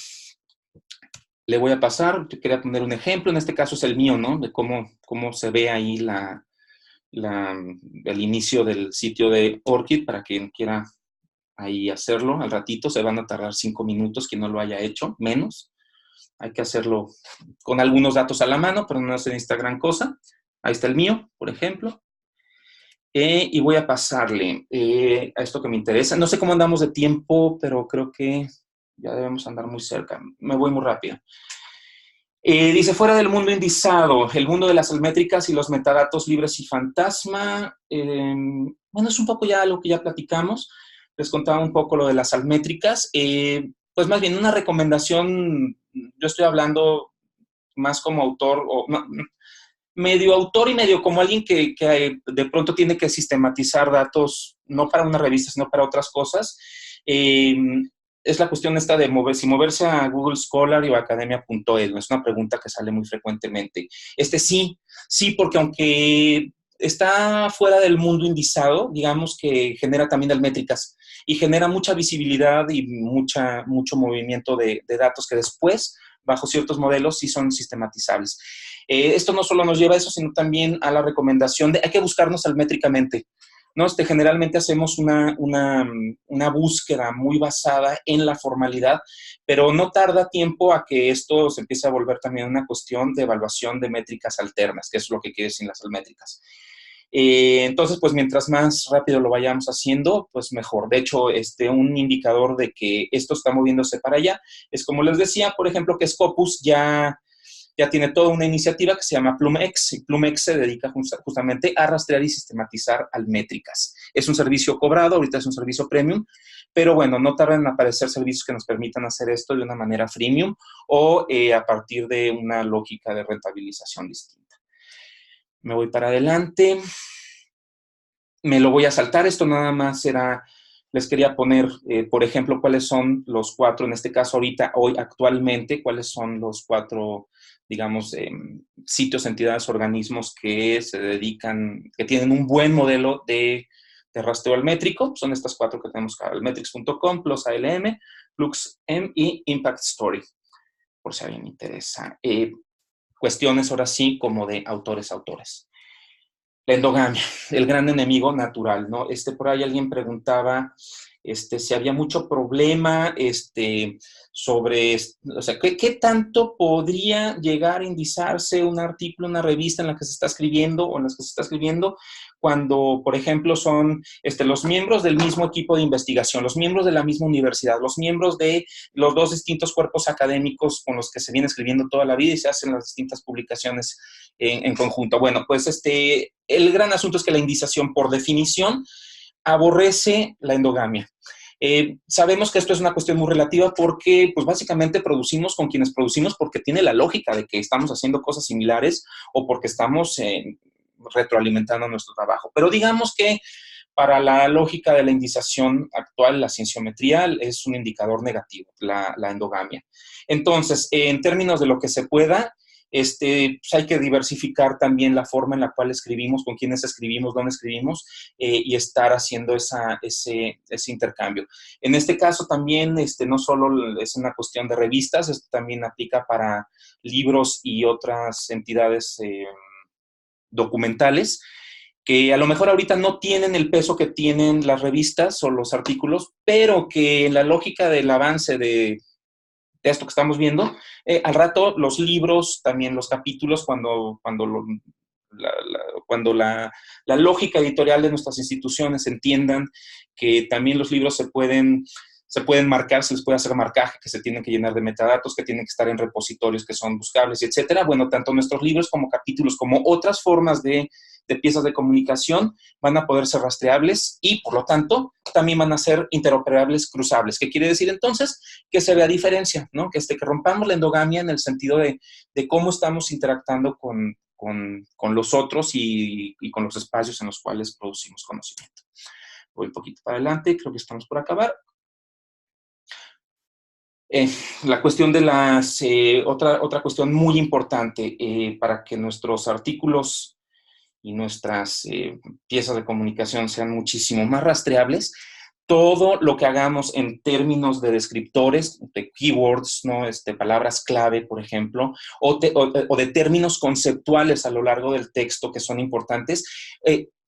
C: voy a pasar, yo quería poner un ejemplo, en este caso es el mío, ¿no? De cómo se ve ahí el inicio del sitio de ORCID, para quien quiera ahí hacerlo al ratito. Se van a tardar 5 minutos, quien no lo haya hecho, menos. Hay que hacerlo con algunos datos a la mano, pero no se necesita gran cosa. Ahí está el mío, por ejemplo. Y voy a pasarle a esto que me interesa. No sé cómo andamos de tiempo, pero creo que ya debemos andar muy cerca. Me voy muy rápido. Dice, fuera del mundo indizado, el mundo de las métricas y los metadatos libres y fantasma. Bueno, es un poco ya lo que ya platicamos. Les contaba un poco lo de las salmétricas. Pues más bien una recomendación, yo estoy hablando más como autor, o medio autor y medio como alguien que de pronto tiene que sistematizar datos, no para una revista, sino para otras cosas. Es la cuestión esta de si moverse a Google Scholar o academia.edu. Es una pregunta que sale muy frecuentemente. Sí, porque aunque está fuera del mundo indizado, digamos que genera también métricas y genera mucha visibilidad y mucho movimiento de datos que después, bajo ciertos modelos, sí son sistematizables. Esto no solo nos lleva a eso, sino también a la recomendación de hay que buscarnos salmétricamente, ¿no? Generalmente hacemos una búsqueda muy basada en la formalidad, pero no tarda tiempo a que esto se empiece a volver también una cuestión de evaluación de métricas alternas, que es lo que quiere decir las salmétricas. Entonces, pues mientras más rápido lo vayamos haciendo, pues mejor. De hecho, un indicador de que esto está moviéndose para allá es, como les decía, por ejemplo, que Scopus ya tiene toda una iniciativa que se llama PlumX, y PlumX se dedica justamente a rastrear y sistematizar métricas. Es un servicio cobrado, ahorita es un servicio premium, pero bueno, no tardan en aparecer servicios que nos permitan hacer esto de una manera freemium o a partir de una lógica de rentabilización distinta. Me voy para adelante. Me lo voy a saltar. Esto nada más les quería poner, por ejemplo, cuáles son los 4, en este caso ahorita, hoy, actualmente, cuáles son los 4, digamos, sitios, entidades, organismos que se dedican, que tienen un buen modelo de rastreo almétrico. Son estas 4 que tenemos acá: almetrics.com, Plus ALM, PluxM y Impact Story, por si a alguien me interesa. Cuestiones ahora sí como de autores. La endogamia, el gran enemigo natural, ¿no? Por ahí alguien preguntaba si había mucho problema sobre, o sea, ¿qué tanto podría llegar a indizarse un artículo, una revista en la que se está escribiendo o en las que se está escribiendo cuando, por ejemplo, son los miembros del mismo equipo de investigación, los miembros de la misma universidad, los miembros de los dos distintos cuerpos académicos con los que se viene escribiendo toda la vida y se hacen las distintas publicaciones en conjunto? Bueno, pues el gran asunto es que la indización, por definición, aborrece la endogamia. Sabemos que esto es una cuestión muy relativa porque, pues básicamente producimos con quienes producimos porque tiene la lógica de que estamos haciendo cosas similares o porque estamos retroalimentando nuestro trabajo. Pero digamos que para la lógica de la indización actual, la cienciometría es un indicador negativo, la endogamia. Entonces, en términos de lo que se pueda, pues hay que diversificar también la forma en la cual escribimos, con quiénes escribimos, dónde escribimos, y estar haciendo ese intercambio. En este caso también, no solo es una cuestión de revistas, esto también aplica para libros y otras entidades documentales, que a lo mejor ahorita no tienen el peso que tienen las revistas o los artículos, pero que en la lógica del avance de esto que estamos viendo, al rato los libros, también los capítulos, cuando la lógica editorial de nuestras instituciones entiendan que también los libros se pueden marcar, se les puede hacer marcaje, que se tienen que llenar de metadatos, que tienen que estar en repositorios que son buscables, etcétera. Bueno, tanto nuestros libros como capítulos, como otras formas de piezas de comunicación van a poder ser rastreables y, por lo tanto, también van a ser interoperables, cruzables. ¿Qué quiere decir entonces? Que se vea diferencia, ¿no? Que rompamos la endogamia en el sentido de cómo estamos interactuando con los otros y con los espacios en los cuales producimos conocimiento. Voy un poquito para adelante, creo que estamos por acabar. La cuestión de otra cuestión muy importante para que nuestros artículos y nuestras piezas de comunicación sean muchísimo más rastreables, todo lo que hagamos en términos de descriptores, de keywords, ¿no? Palabras clave, por ejemplo, o de términos conceptuales a lo largo del texto que son importantes,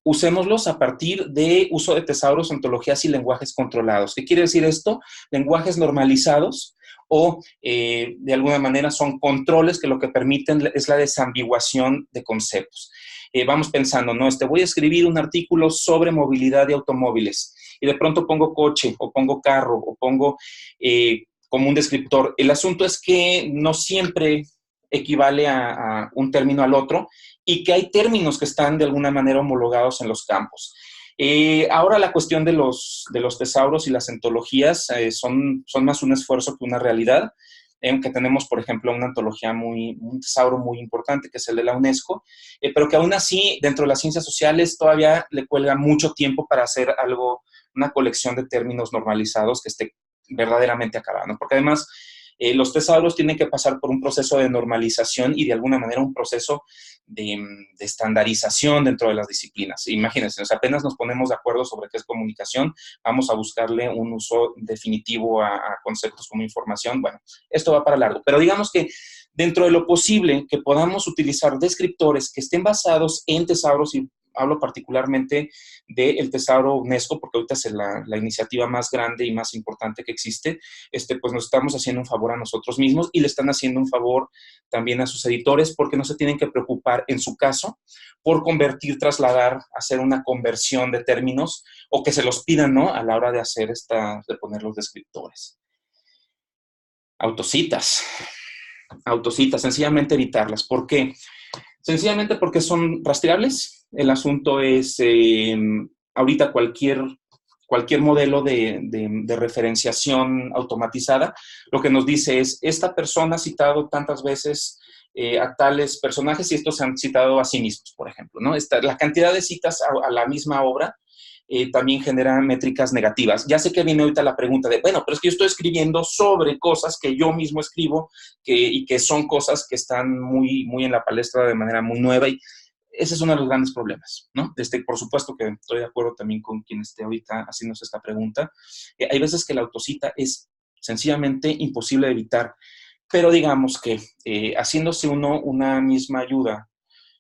C: usémoslos a partir de uso de tesauros, ontologías y lenguajes controlados. ¿Qué quiere decir esto? Lenguajes normalizados o, de alguna manera, son controles que lo que permiten es la desambiguación de conceptos. Vamos pensando, ¿no? Voy a escribir un artículo sobre movilidad de automóviles y de pronto pongo coche o pongo carro o pongo como un descriptor. El asunto es que no siempre equivale a un término al otro y que hay términos que están de alguna manera homologados en los campos. Ahora la cuestión de los tesauros y las ontologías son más un esfuerzo que una realidad. Aunque tenemos, por ejemplo, una antología un tesauro muy importante, que es el de la UNESCO, pero que aún así, dentro de las ciencias sociales, todavía le cuelga mucho tiempo para hacer una colección de términos normalizados que esté verdaderamente acabada, ¿no? Porque además, los tesauros tienen que pasar por un proceso de normalización y de alguna manera un proceso de estandarización dentro de las disciplinas. Imagínense, apenas nos ponemos de acuerdo sobre qué es comunicación, vamos a buscarle un uso definitivo a conceptos como información. Bueno, esto va para largo, pero digamos que dentro de lo posible que podamos utilizar descriptores que estén basados en tesauros, y hablo particularmente del tesauro UNESCO, porque ahorita es la iniciativa más grande y más importante que existe, pues nos estamos haciendo un favor a nosotros mismos y le están haciendo un favor también a sus editores, porque no se tienen que preocupar, en su caso, por trasladar, hacer una conversión de términos o que se los pidan, ¿no? A la hora de de poner los descriptores. Autocitas, sencillamente evitarlas. ¿Por qué? Sencillamente porque son rastreables. El asunto es, ahorita cualquier modelo de referenciación automatizada, lo que nos dice es, esta persona ha citado tantas veces a tales personajes y estos se han citado a sí mismos, por ejemplo, ¿no? La cantidad de citas a la misma obra también genera métricas negativas. Ya sé que viene ahorita la pregunta de, bueno, pero es que yo estoy escribiendo sobre cosas que yo mismo escribo y que son cosas que están muy, muy en la palestra de manera muy nueva, y ese es uno de los grandes problemas, ¿no? Por supuesto que estoy de acuerdo también con quien esté ahorita haciéndose esta pregunta. Hay veces que la autocita es sencillamente imposible de evitar, pero digamos que haciéndose uno una misma ayuda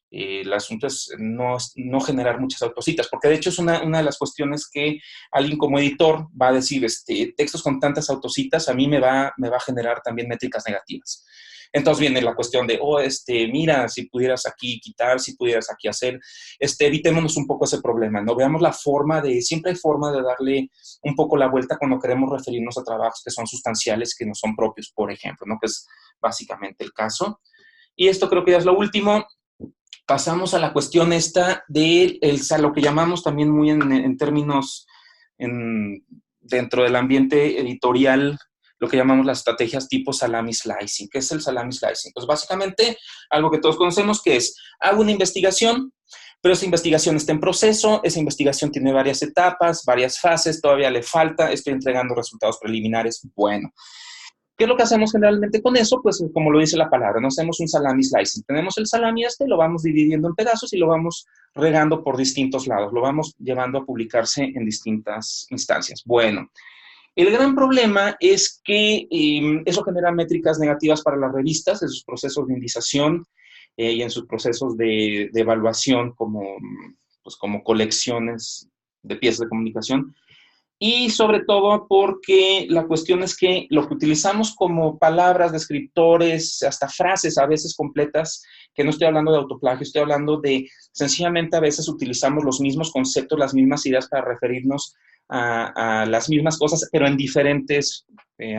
C: El asunto es no generar muchas autocitas, porque de hecho es una de las cuestiones que alguien como editor va a decir, textos con tantas autocitas a mí me va a generar también métricas negativas. Entonces viene la cuestión de, mira, si pudieras aquí quitar, si pudieras aquí hacer, evitémonos un poco ese problema, ¿no? Veamos la forma siempre hay forma de darle un poco la vuelta cuando queremos referirnos a trabajos que son sustanciales, que no son propios, por ejemplo, ¿no? Que es básicamente el caso. Y esto creo que ya es lo último. Pasamos a la cuestión esta de lo que llamamos también muy en términos dentro del ambiente editorial, lo que llamamos las estrategias tipo salami slicing. ¿Qué es el salami slicing? Pues básicamente algo que todos conocemos, que es, hago una investigación, pero esa investigación está en proceso, esa investigación tiene varias etapas, varias fases, todavía le falta, estoy entregando resultados preliminares. Bueno, ¿qué es lo que hacemos generalmente con eso? Pues como lo dice la palabra, no hacemos un salami slicing. Tenemos el salami lo vamos dividiendo en pedazos y lo vamos regando por distintos lados, lo vamos llevando a publicarse en distintas instancias. Bueno, el gran problema es que eso genera métricas negativas para las revistas en sus procesos de indización y en sus procesos de evaluación como colecciones de piezas de comunicación. Y sobre todo porque la cuestión es que lo que utilizamos como palabras, descriptores, hasta frases a veces completas, que no estoy hablando de autoplagio, estoy hablando de sencillamente a veces utilizamos los mismos conceptos, las mismas ideas para referirnos a las mismas cosas, pero en diferentes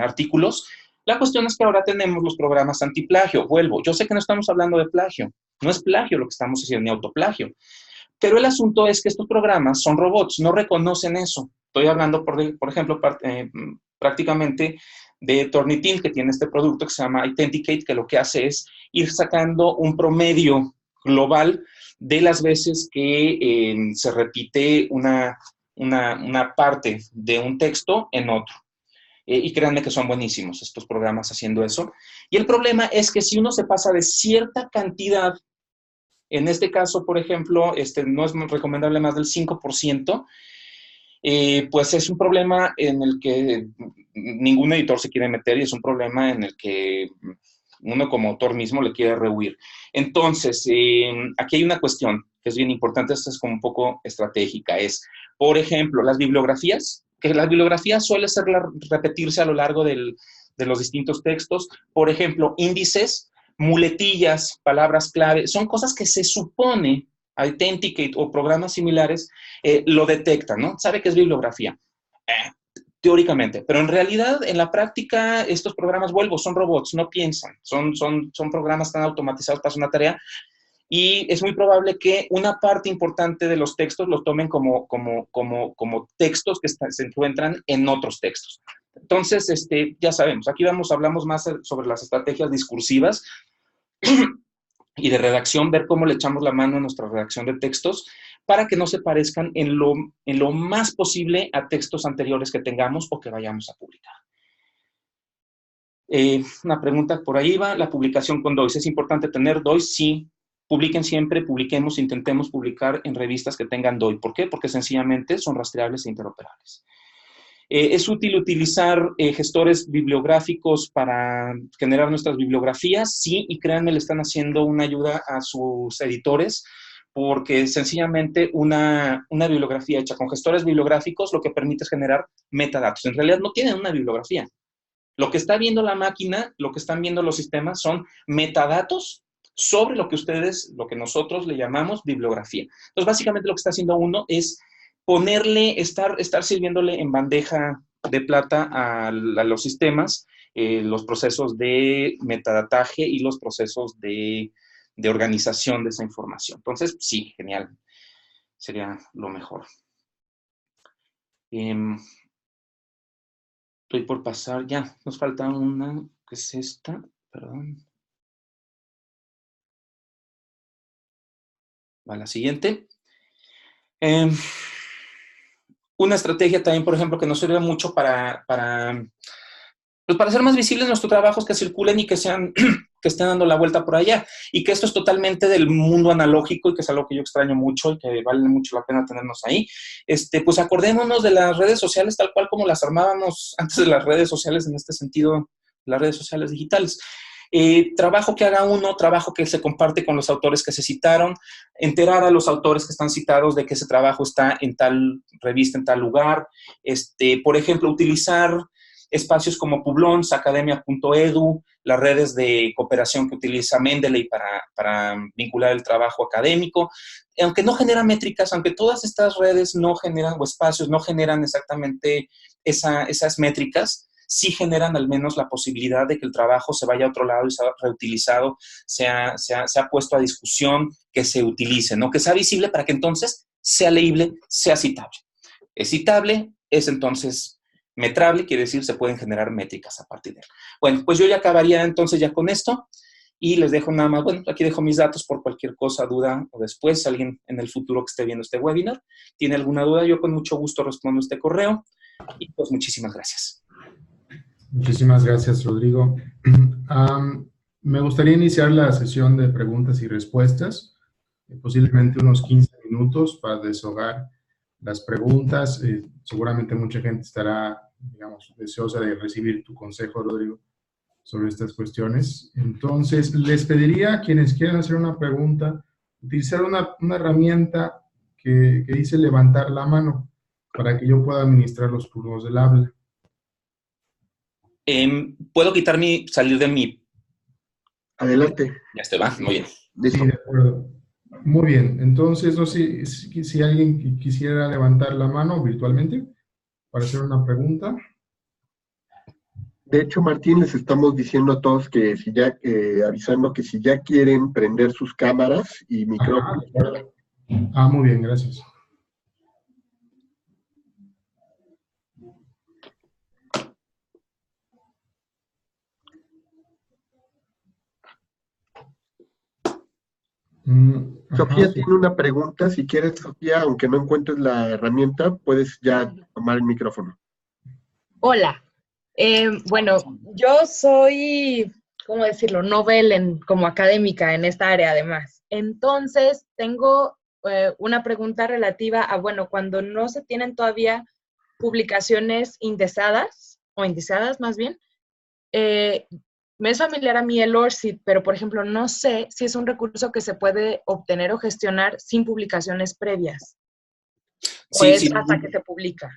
C: artículos. La cuestión es que ahora tenemos los programas antiplagio. Vuelvo, yo sé que no estamos hablando de plagio, no es plagio lo que estamos haciendo, ni autoplagio. Pero el asunto es que estos programas son robots, no reconocen eso. Estoy hablando, por ejemplo, prácticamente de Turnitin, que tiene este producto que se llama Authenticate, que lo que hace es ir sacando un promedio global de las veces que se repite una parte de un texto en otro. Y créanme que son buenísimos estos programas haciendo eso. Y el problema es que si uno se pasa de cierta cantidad, en este caso, por ejemplo, no es recomendable más del 5%, pues es un problema en el que ningún editor se quiere meter y es un problema en el que uno como autor mismo le quiere rehuir. Entonces, aquí hay una cuestión que es bien importante, esta es como un poco estratégica, es, por ejemplo, las bibliografías, que las bibliografías suele repetirse a lo largo de los distintos textos, por ejemplo, índices, muletillas, palabras clave, son cosas que se supone Authenticate o programas similares lo detectan, ¿no? Sabe que es bibliografía, teóricamente, pero en realidad, en la práctica, estos programas, son robots, no piensan, son programas tan automatizados para hacer una tarea, y es muy probable que una parte importante de los textos los tomen como textos que se encuentran en otros textos. Entonces, ya sabemos, aquí hablamos más sobre las estrategias discursivas y de redacción, ver cómo le echamos la mano a nuestra redacción de textos para que no se parezcan en lo más posible a textos anteriores que tengamos o que vayamos a publicar. Una pregunta por ahí va, la publicación con DOIs. ¿Es importante tener DOIs? Sí. Publiquen siempre, intentemos publicar en revistas que tengan DOI. ¿Por qué? Porque sencillamente son rastreables e interoperables. ¿Es útil utilizar gestores bibliográficos para generar nuestras bibliografías? Sí, y créanme, le están haciendo una ayuda a sus editores, porque sencillamente una bibliografía hecha con gestores bibliográficos lo que permite es generar metadatos. En realidad no tienen una bibliografía. Lo que está viendo la máquina, lo que están viendo los sistemas son metadatos sobre lo que nosotros le llamamos bibliografía. Entonces, básicamente lo que está haciendo uno es estar sirviéndole en bandeja de plata a los sistemas, los procesos de metadataje y los procesos de organización de esa información. Entonces, sí, genial. Sería lo mejor. Estoy por pasar, ya, nos falta una, que es esta, perdón. Va la siguiente. Una estrategia también, por ejemplo, que nos sirve mucho para hacer más visibles nuestros trabajos, que circulen y que estén dando la vuelta por allá. Y que esto es totalmente del mundo analógico y que es algo que yo extraño mucho y que vale mucho la pena tenernos ahí. Pues acordémonos de las redes sociales tal cual como las armábamos antes de las redes sociales, en este sentido, las redes sociales digitales. Trabajo que haga uno, trabajo que se comparte con los autores que se citaron, enterar a los autores que están citados de que ese trabajo está en tal revista, en tal lugar. Por ejemplo, utilizar espacios como Publons, academia.edu, las redes de cooperación que utiliza Mendeley para vincular el trabajo académico. Aunque no generan métricas, aunque todas estas redes no generan, o espacios no generan exactamente esas métricas, sí generan al menos la posibilidad de que el trabajo se vaya a otro lado y sea reutilizado, sea puesto a discusión, que se utilice, ¿no? Que sea visible para que entonces sea leíble, sea citable. Es citable, es entonces metrable, quiere decir se pueden generar métricas a partir de él. Bueno, pues yo ya acabaría entonces ya con esto y les dejo nada más, bueno, aquí dejo mis datos por cualquier cosa, duda o después, si alguien en el futuro que esté viendo este webinar tiene alguna duda, yo con mucho gusto respondo este correo y pues muchísimas gracias.
B: Muchísimas gracias, Rodrigo. Me gustaría iniciar la sesión de preguntas y respuestas, posiblemente unos 15 minutos para desahogar las preguntas. Seguramente mucha gente estará, digamos, deseosa de recibir tu consejo, Rodrigo, sobre estas cuestiones. Entonces, les pediría a quienes quieran hacer una pregunta, utilizar una herramienta que dice levantar la mano para que yo pueda administrar los turnos del habla.
C: ¿Puedo salir de mi...?
A: Adelante.
C: Ya está, va, muy bien.
B: Sí, de acuerdo. Muy bien, entonces no sé si alguien quisiera levantar la mano virtualmente para hacer una pregunta.
A: De hecho, Martín, les estamos diciendo a todos que si ya, avisando que si ya quieren prender sus cámaras y micrófonos.
B: Muy bien, gracias.
A: Sofía tiene una pregunta. Si quieres, Sofía, aunque no encuentres la herramienta, puedes ya tomar el micrófono.
D: Hola. Bueno, yo soy, ¿cómo decirlo? Novel como académica en esta área, además. Entonces, tengo una pregunta relativa a, bueno, cuando no se tienen todavía publicaciones indexadas, o indizadas más bien, me es familiar a mí el ORCID, pero, por ejemplo, no sé si es un recurso que se puede obtener o gestionar sin publicaciones previas. ¿O
C: Sí,
D: es
C: sí.
D: hasta que se publica?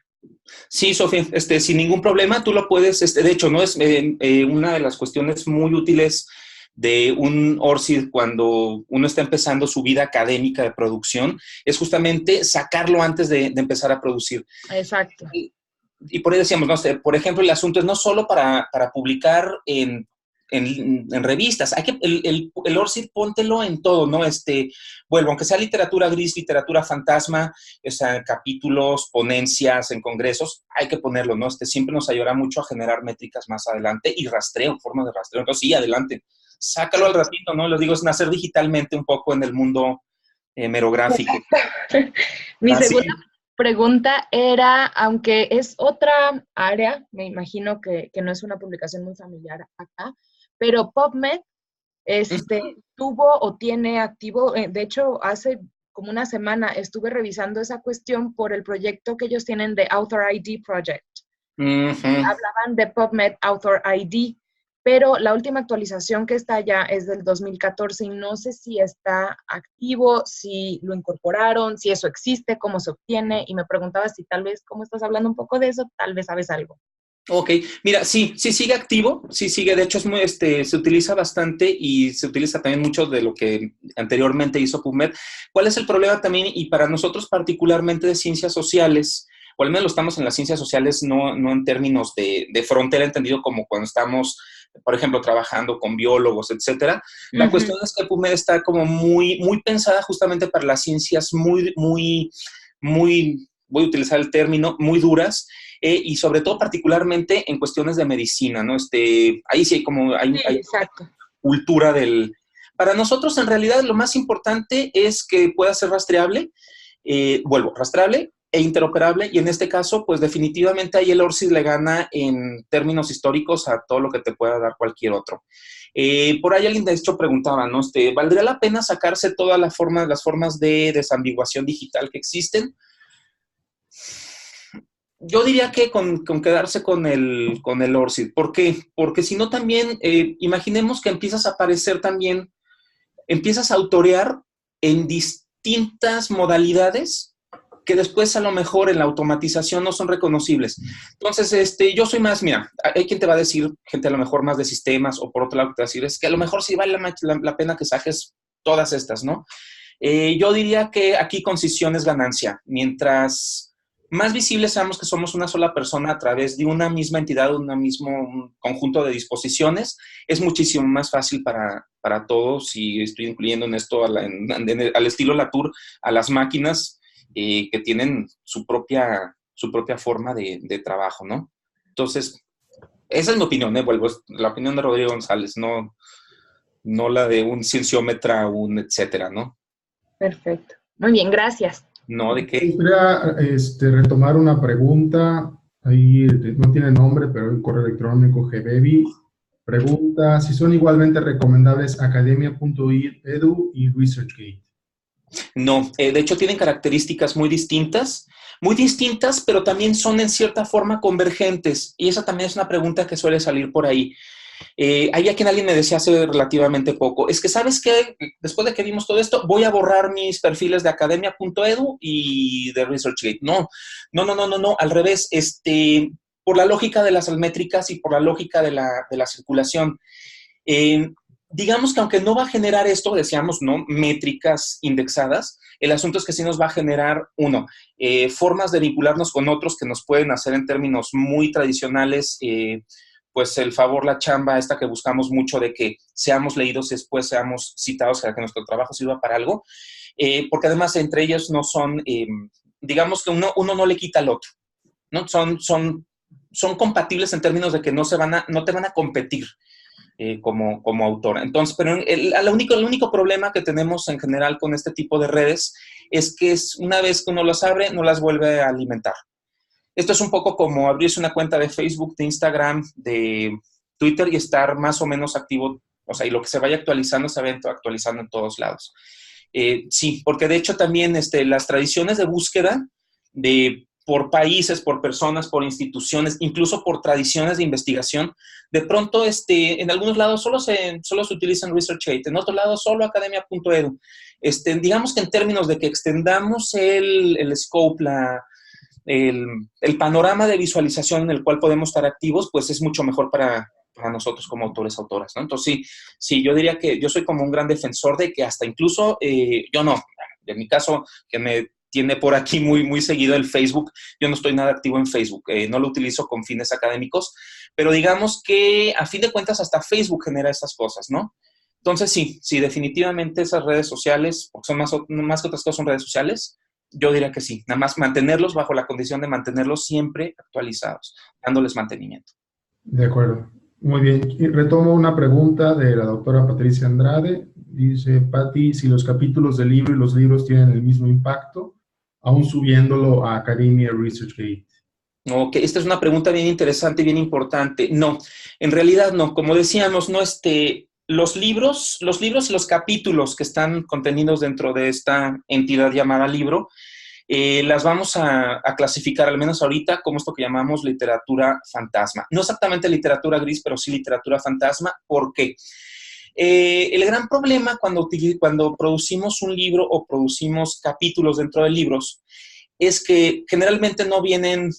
C: Sí, Sofía, sin ningún problema, tú lo puedes, de hecho, no es una de las cuestiones muy útiles de un ORCID cuando uno está empezando su vida académica de producción, es justamente sacarlo antes de empezar a producir.
D: Exacto.
C: Y por ahí decíamos, no sé, por ejemplo, el asunto es no solo para publicar en revistas, hay que, el ORCID póntelo en todo, ¿no? Vuelvo, aunque sea literatura gris, literatura fantasma, o sea, capítulos, ponencias en congresos, hay que ponerlo, ¿no? Siempre nos ayudará mucho a generar métricas más adelante y rastreo, formas de rastreo. Entonces, sí, adelante. Sácalo al ratito, ¿no? Les digo, es nacer digitalmente un poco en el mundo merográfico.
D: Mi segunda pregunta era, aunque es otra área, me imagino que no es una publicación muy familiar acá, pero PubMed tuvo o tiene activo, de hecho, hace como una semana estuve revisando esa cuestión por el proyecto que ellos tienen de Author ID Project. Hablaban de PubMed Author ID, pero la última actualización que está allá es del 2014 y no sé si está activo, si lo incorporaron, si eso existe, cómo se obtiene, y me preguntaba si tal vez, como estás hablando un poco de eso, tal vez sabes algo.
C: Ok, mira, sí sigue activo, sí sigue, de hecho es muy, se utiliza bastante y se utiliza también mucho de lo que anteriormente hizo PubMed. ¿Cuál es el problema también? Y para nosotros particularmente de ciencias sociales, o al menos lo estamos en las ciencias sociales, no en términos de frontera, entendido como cuando estamos, por ejemplo, trabajando con biólogos, etcétera. La cuestión es que PubMed está como muy pensada justamente para las ciencias muy, voy a utilizar el término, muy duras, y sobre todo particularmente en cuestiones de medicina, ¿no? Ahí sí hay cultura del... Para nosotros, en realidad, lo más importante es que pueda ser rastreable, rastreable e interoperable, y en este caso, pues definitivamente ahí el ORCID le gana en términos históricos a todo lo que te pueda dar cualquier otro. Por ahí alguien de hecho preguntaba, ¿no? ¿Valdría la pena sacarse todas las formas de desambiguación digital que existen? yo diría que con quedarse con el ORCID. ¿Por qué? Porque si no también, imaginemos que empiezas a aparecer también, empiezas a autorear en distintas modalidades que después a lo mejor en la automatización no son reconocibles. Entonces, yo soy más, mira, hay quien te va a decir, gente a lo mejor más de sistemas, o por otro lado te va a decir, es que a lo mejor sí vale la pena que saques todas estas, ¿no? Yo diría que aquí concisión es ganancia. Mientras más visibles seamos que somos una sola persona a través de una misma entidad, un mismo conjunto de disposiciones, es muchísimo más fácil para todos, y estoy incluyendo en esto al estilo Latour, a las máquinas que tienen su propia forma de trabajo, ¿no? Entonces, esa es mi opinión, vuelvo, es la opinión de Rodrigo González, no la de un cienciómetra, un etcétera, ¿no?
D: Perfecto. Muy bien, gracias.
C: No, ¿de qué?
B: Quisiera retomar una pregunta, ahí no tiene nombre, pero el correo electrónico gbebi pregunta si son igualmente recomendables academia.edu y ResearchGate.
C: No, de hecho tienen características muy distintas, pero también son en cierta forma convergentes, y esa también es una pregunta que suele salir por ahí. Hay a quien alguien me decía hace relativamente poco, es que ¿sabes qué? Después de que vimos todo esto, voy a borrar mis perfiles de academia.edu y de ResearchGate. No, al revés, por la lógica de las métricas y por la lógica de la circulación. Digamos que aunque no va a generar esto, decíamos, ¿no? Métricas indexadas, el asunto es que sí nos va a generar, formas de vincularnos con otros que nos pueden hacer en términos muy tradicionales, pues el favor, la chamba esta que buscamos mucho de que seamos leídos y después seamos citados para que nuestro trabajo sirva para algo, porque además entre ellos no son, digamos que uno no le quita al otro, ¿no? Son compatibles en términos de que no te van a competir como autora. Entonces, pero el único problema que tenemos en general con este tipo de redes es que una vez que uno las abre, no las vuelve a alimentar. Esto es un poco como abrirse una cuenta de Facebook, de Instagram, de Twitter y estar más o menos activo, o sea, y lo que se vaya actualizando se va actualizando en todos lados. Sí, porque de hecho también las tradiciones de búsqueda por países, por personas, por instituciones, incluso por tradiciones de investigación, de pronto en algunos lados solo se utilizan ResearchGate, en otros lados solo academia.edu. Digamos que en términos de que extendamos el scope, el panorama de visualización en el cual podemos estar activos, pues es mucho mejor para nosotros como autores, autoras, ¿no? Entonces sí, yo diría que yo soy como un gran defensor de que hasta incluso, yo no, en mi caso, que me tiene por aquí muy, muy seguido el Facebook, yo no estoy nada activo en Facebook, no lo utilizo con fines académicos, pero digamos que a fin de cuentas hasta Facebook genera esas cosas, ¿no? Entonces sí, definitivamente esas redes sociales, porque son más que otras cosas son redes sociales, yo diría que sí, nada más mantenerlos bajo la condición de mantenerlos siempre actualizados, dándoles mantenimiento.
B: De acuerdo. Muy bien. Y retomo una pregunta de la doctora Patricia Andrade. Dice, Patti, si los capítulos del libro y los libros tienen el mismo impacto, aún subiéndolo a Academia ResearchGate.
C: Ok, esta es una pregunta bien interesante y bien importante. No, en realidad no. Como decíamos, no, los libros y los capítulos que están contenidos dentro de esta entidad llamada libro, las vamos a clasificar, al menos ahorita, como esto que llamamos literatura fantasma. No exactamente literatura gris, pero sí literatura fantasma. ¿Por qué? El gran problema cuando producimos un libro o producimos capítulos dentro de libros es que generalmente no vienen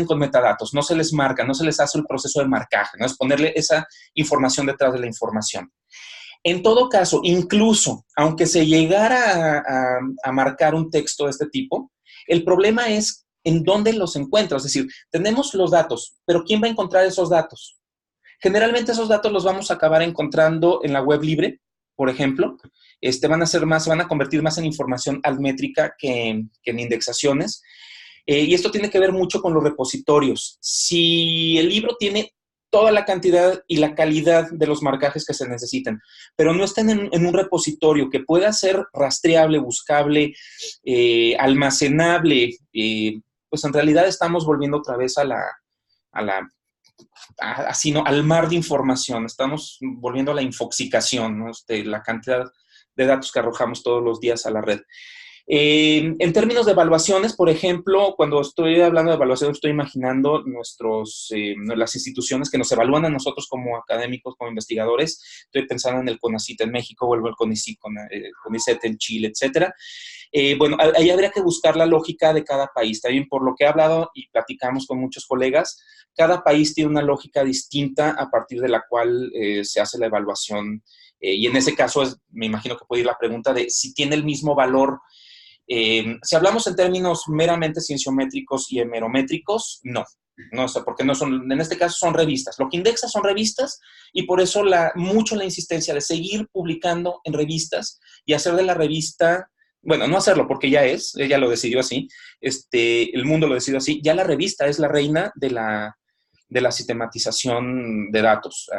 C: con metadatos, no se les marca, no se les hace el proceso de marcaje, no es ponerle esa información detrás de la información. En todo caso, incluso aunque se llegara a marcar un texto de este tipo, el problema es en dónde los encuentra. Es decir, tenemos los datos, pero ¿quién va a encontrar esos datos? Generalmente esos datos los vamos a acabar encontrando en la web libre, por ejemplo. Se van a convertir más en información altmétrica que en indexaciones. Y esto tiene que ver mucho con los repositorios. Si el libro tiene toda la cantidad y la calidad de los marcajes que se necesitan, pero no están en un repositorio que pueda ser rastreable, buscable, almacenable, pues en realidad estamos volviendo otra vez al mar de información, estamos volviendo a la infoxicación, ¿no? La cantidad de datos que arrojamos todos los días a la red. En términos de evaluaciones, por ejemplo, cuando estoy hablando de evaluaciones, estoy imaginando las instituciones que nos evalúan a nosotros como académicos, como investigadores. Estoy pensando en el CONACYT en México, vuelvo al CONICET en Chile, etcétera. Bueno, ahí habría que buscar la lógica de cada país. También por lo que he hablado y platicamos con muchos colegas, cada país tiene una lógica distinta a partir de la cual se hace la evaluación. Y en ese caso, me imagino que puede ir la pregunta de si tiene el mismo valor. Si hablamos en términos meramente cienciométricos y hemerométricos, no. No, o sea, porque no son, en este caso son revistas. Lo que indexa son revistas y por eso mucho la insistencia de seguir publicando en revistas y hacer de la revista, bueno, no hacerlo porque ella lo decidió así, el mundo lo decidió así, ya la revista es la reina de la sistematización de datos.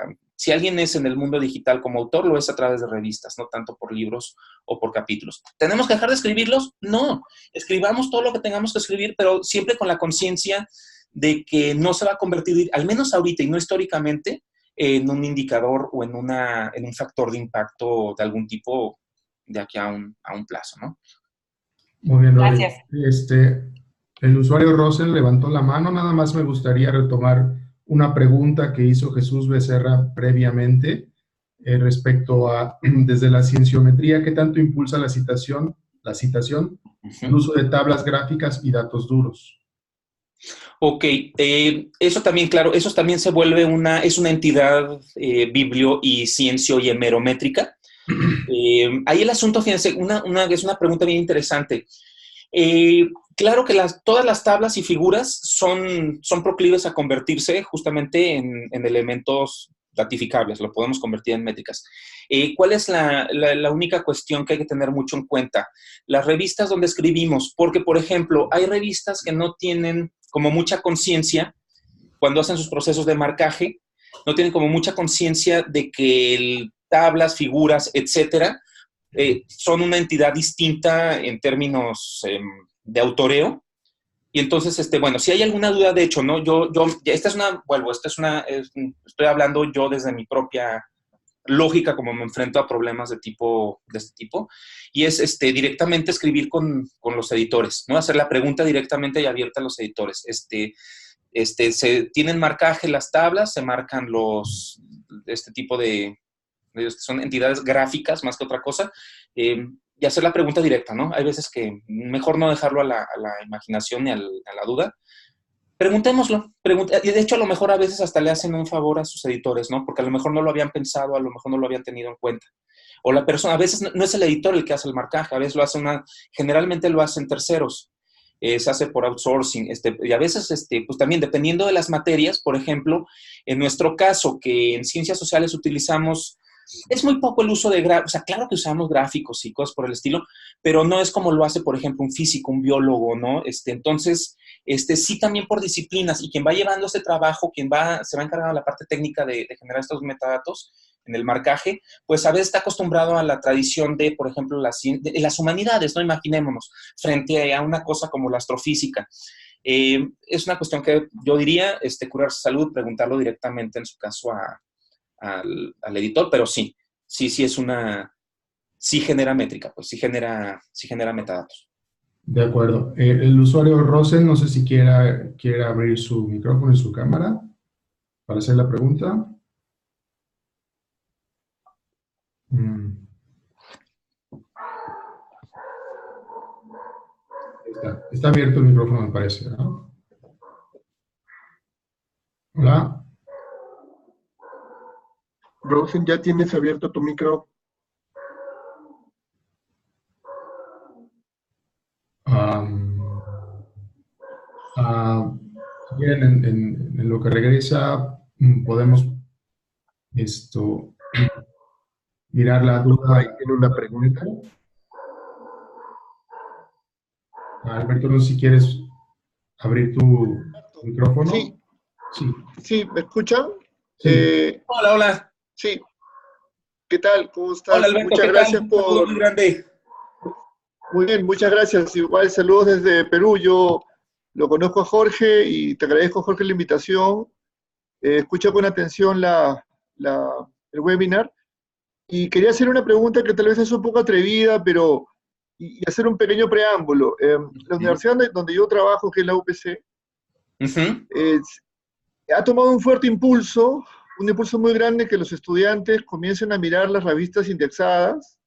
C: Si alguien es en el mundo digital como autor, lo es a través de revistas, no tanto por libros o por capítulos. ¿Tenemos que dejar de escribirlos? No. Escribamos todo lo que tengamos que escribir, pero siempre con la conciencia de que no se va a convertir, al menos ahorita y no históricamente, en un indicador o en un factor de impacto de algún tipo de aquí a un plazo, ¿no?
B: Muy bien,
E: Gracias.
B: El usuario Rosen levantó la mano. Nada más me gustaría retomar una pregunta que hizo Jesús Becerra previamente respecto a, desde la cienciometría, ¿qué tanto impulsa la citación, el uso de tablas gráficas y datos duros?
C: Ok, eso también, claro, eso también se vuelve es una entidad biblio y ciencio y hemerométrica. Ahí el asunto, fíjense, es una pregunta bien interesante. Claro que todas las tablas y figuras son proclives a convertirse justamente en elementos datificables, lo podemos convertir en métricas. ¿Cuál es la única cuestión que hay que tener mucho en cuenta? Las revistas donde escribimos, porque, por ejemplo, hay revistas que no tienen como mucha conciencia, cuando hacen sus procesos de marcaje, no tienen como mucha conciencia de que tablas, figuras, etcétera, son una entidad distinta en términos de autoreo. Y entonces, bueno, si hay alguna duda, de hecho, ¿no? Estoy hablando yo desde mi propia lógica, como me enfrento a problemas de este tipo, y es directamente escribir con los editores, ¿no? Hacer la pregunta directamente y abierta a los editores. Se tienen marcaje las tablas, se marcan este tipo de son entidades gráficas más que otra cosa, y hacer la pregunta directa, ¿no? Hay veces que mejor no dejarlo a la imaginación ni a la duda. Preguntémoslo. Y de hecho, a lo mejor a veces hasta le hacen un favor a sus editores, ¿no? Porque a lo mejor no lo habían pensado, a lo mejor no lo habían tenido en cuenta. O la persona, a veces no es el editor el que hace el marcaje, a veces generalmente lo hacen terceros. Se hace por outsourcing, y a veces, pues también dependiendo de las materias, por ejemplo, en nuestro caso, que en ciencias sociales utilizamos, es muy poco el uso de gráficos, o sea, claro que usamos gráficos y cosas por el estilo, pero no es como lo hace, por ejemplo, un físico, un biólogo, ¿no? Entonces, sí también por disciplinas, y quien va llevando este trabajo, se va encargando de la parte técnica de generar estos metadatos en el marcaje, pues a veces está acostumbrado a la tradición de, por ejemplo, las humanidades, ¿no? Imaginémonos, frente a una cosa como la astrofísica. Es una cuestión que yo diría, curarse salud, preguntarlo directamente en su caso al editor, pero sí genera métrica, pues sí genera metadatos.
B: De acuerdo. El usuario Rosen, no sé si quiere abrir su micrófono y su cámara para hacer la pregunta. Está abierto el micrófono, me parece, ¿no? Hola.
A: Rosen, ¿ya tienes abierto tu micro?
B: Si quieren, en lo que regresa, podemos mirar la duda.
A: Ahí tiene una pregunta.
B: Alberto, no sé si quieres abrir tu micrófono.
A: Sí, ¿me escuchan?
B: Sí.
C: Hola.
A: Sí. ¿Qué tal? ¿Cómo estás?
C: Hola, Alberto,
A: muchas gracias por...
C: Muy grande.
A: Muy bien, muchas gracias. Igual saludos desde Perú. Yo lo conozco a Jorge y te agradezco, Jorge, la invitación. Escuché con atención el webinar y quería hacer una pregunta que tal vez es un poco atrevida, pero
E: y hacer un pequeño preámbulo. La universidad donde yo trabajo, que es la UPC, ha tomado un fuerte impulso, un impulso muy grande, que los estudiantes comiencen a mirar las revistas indexadas,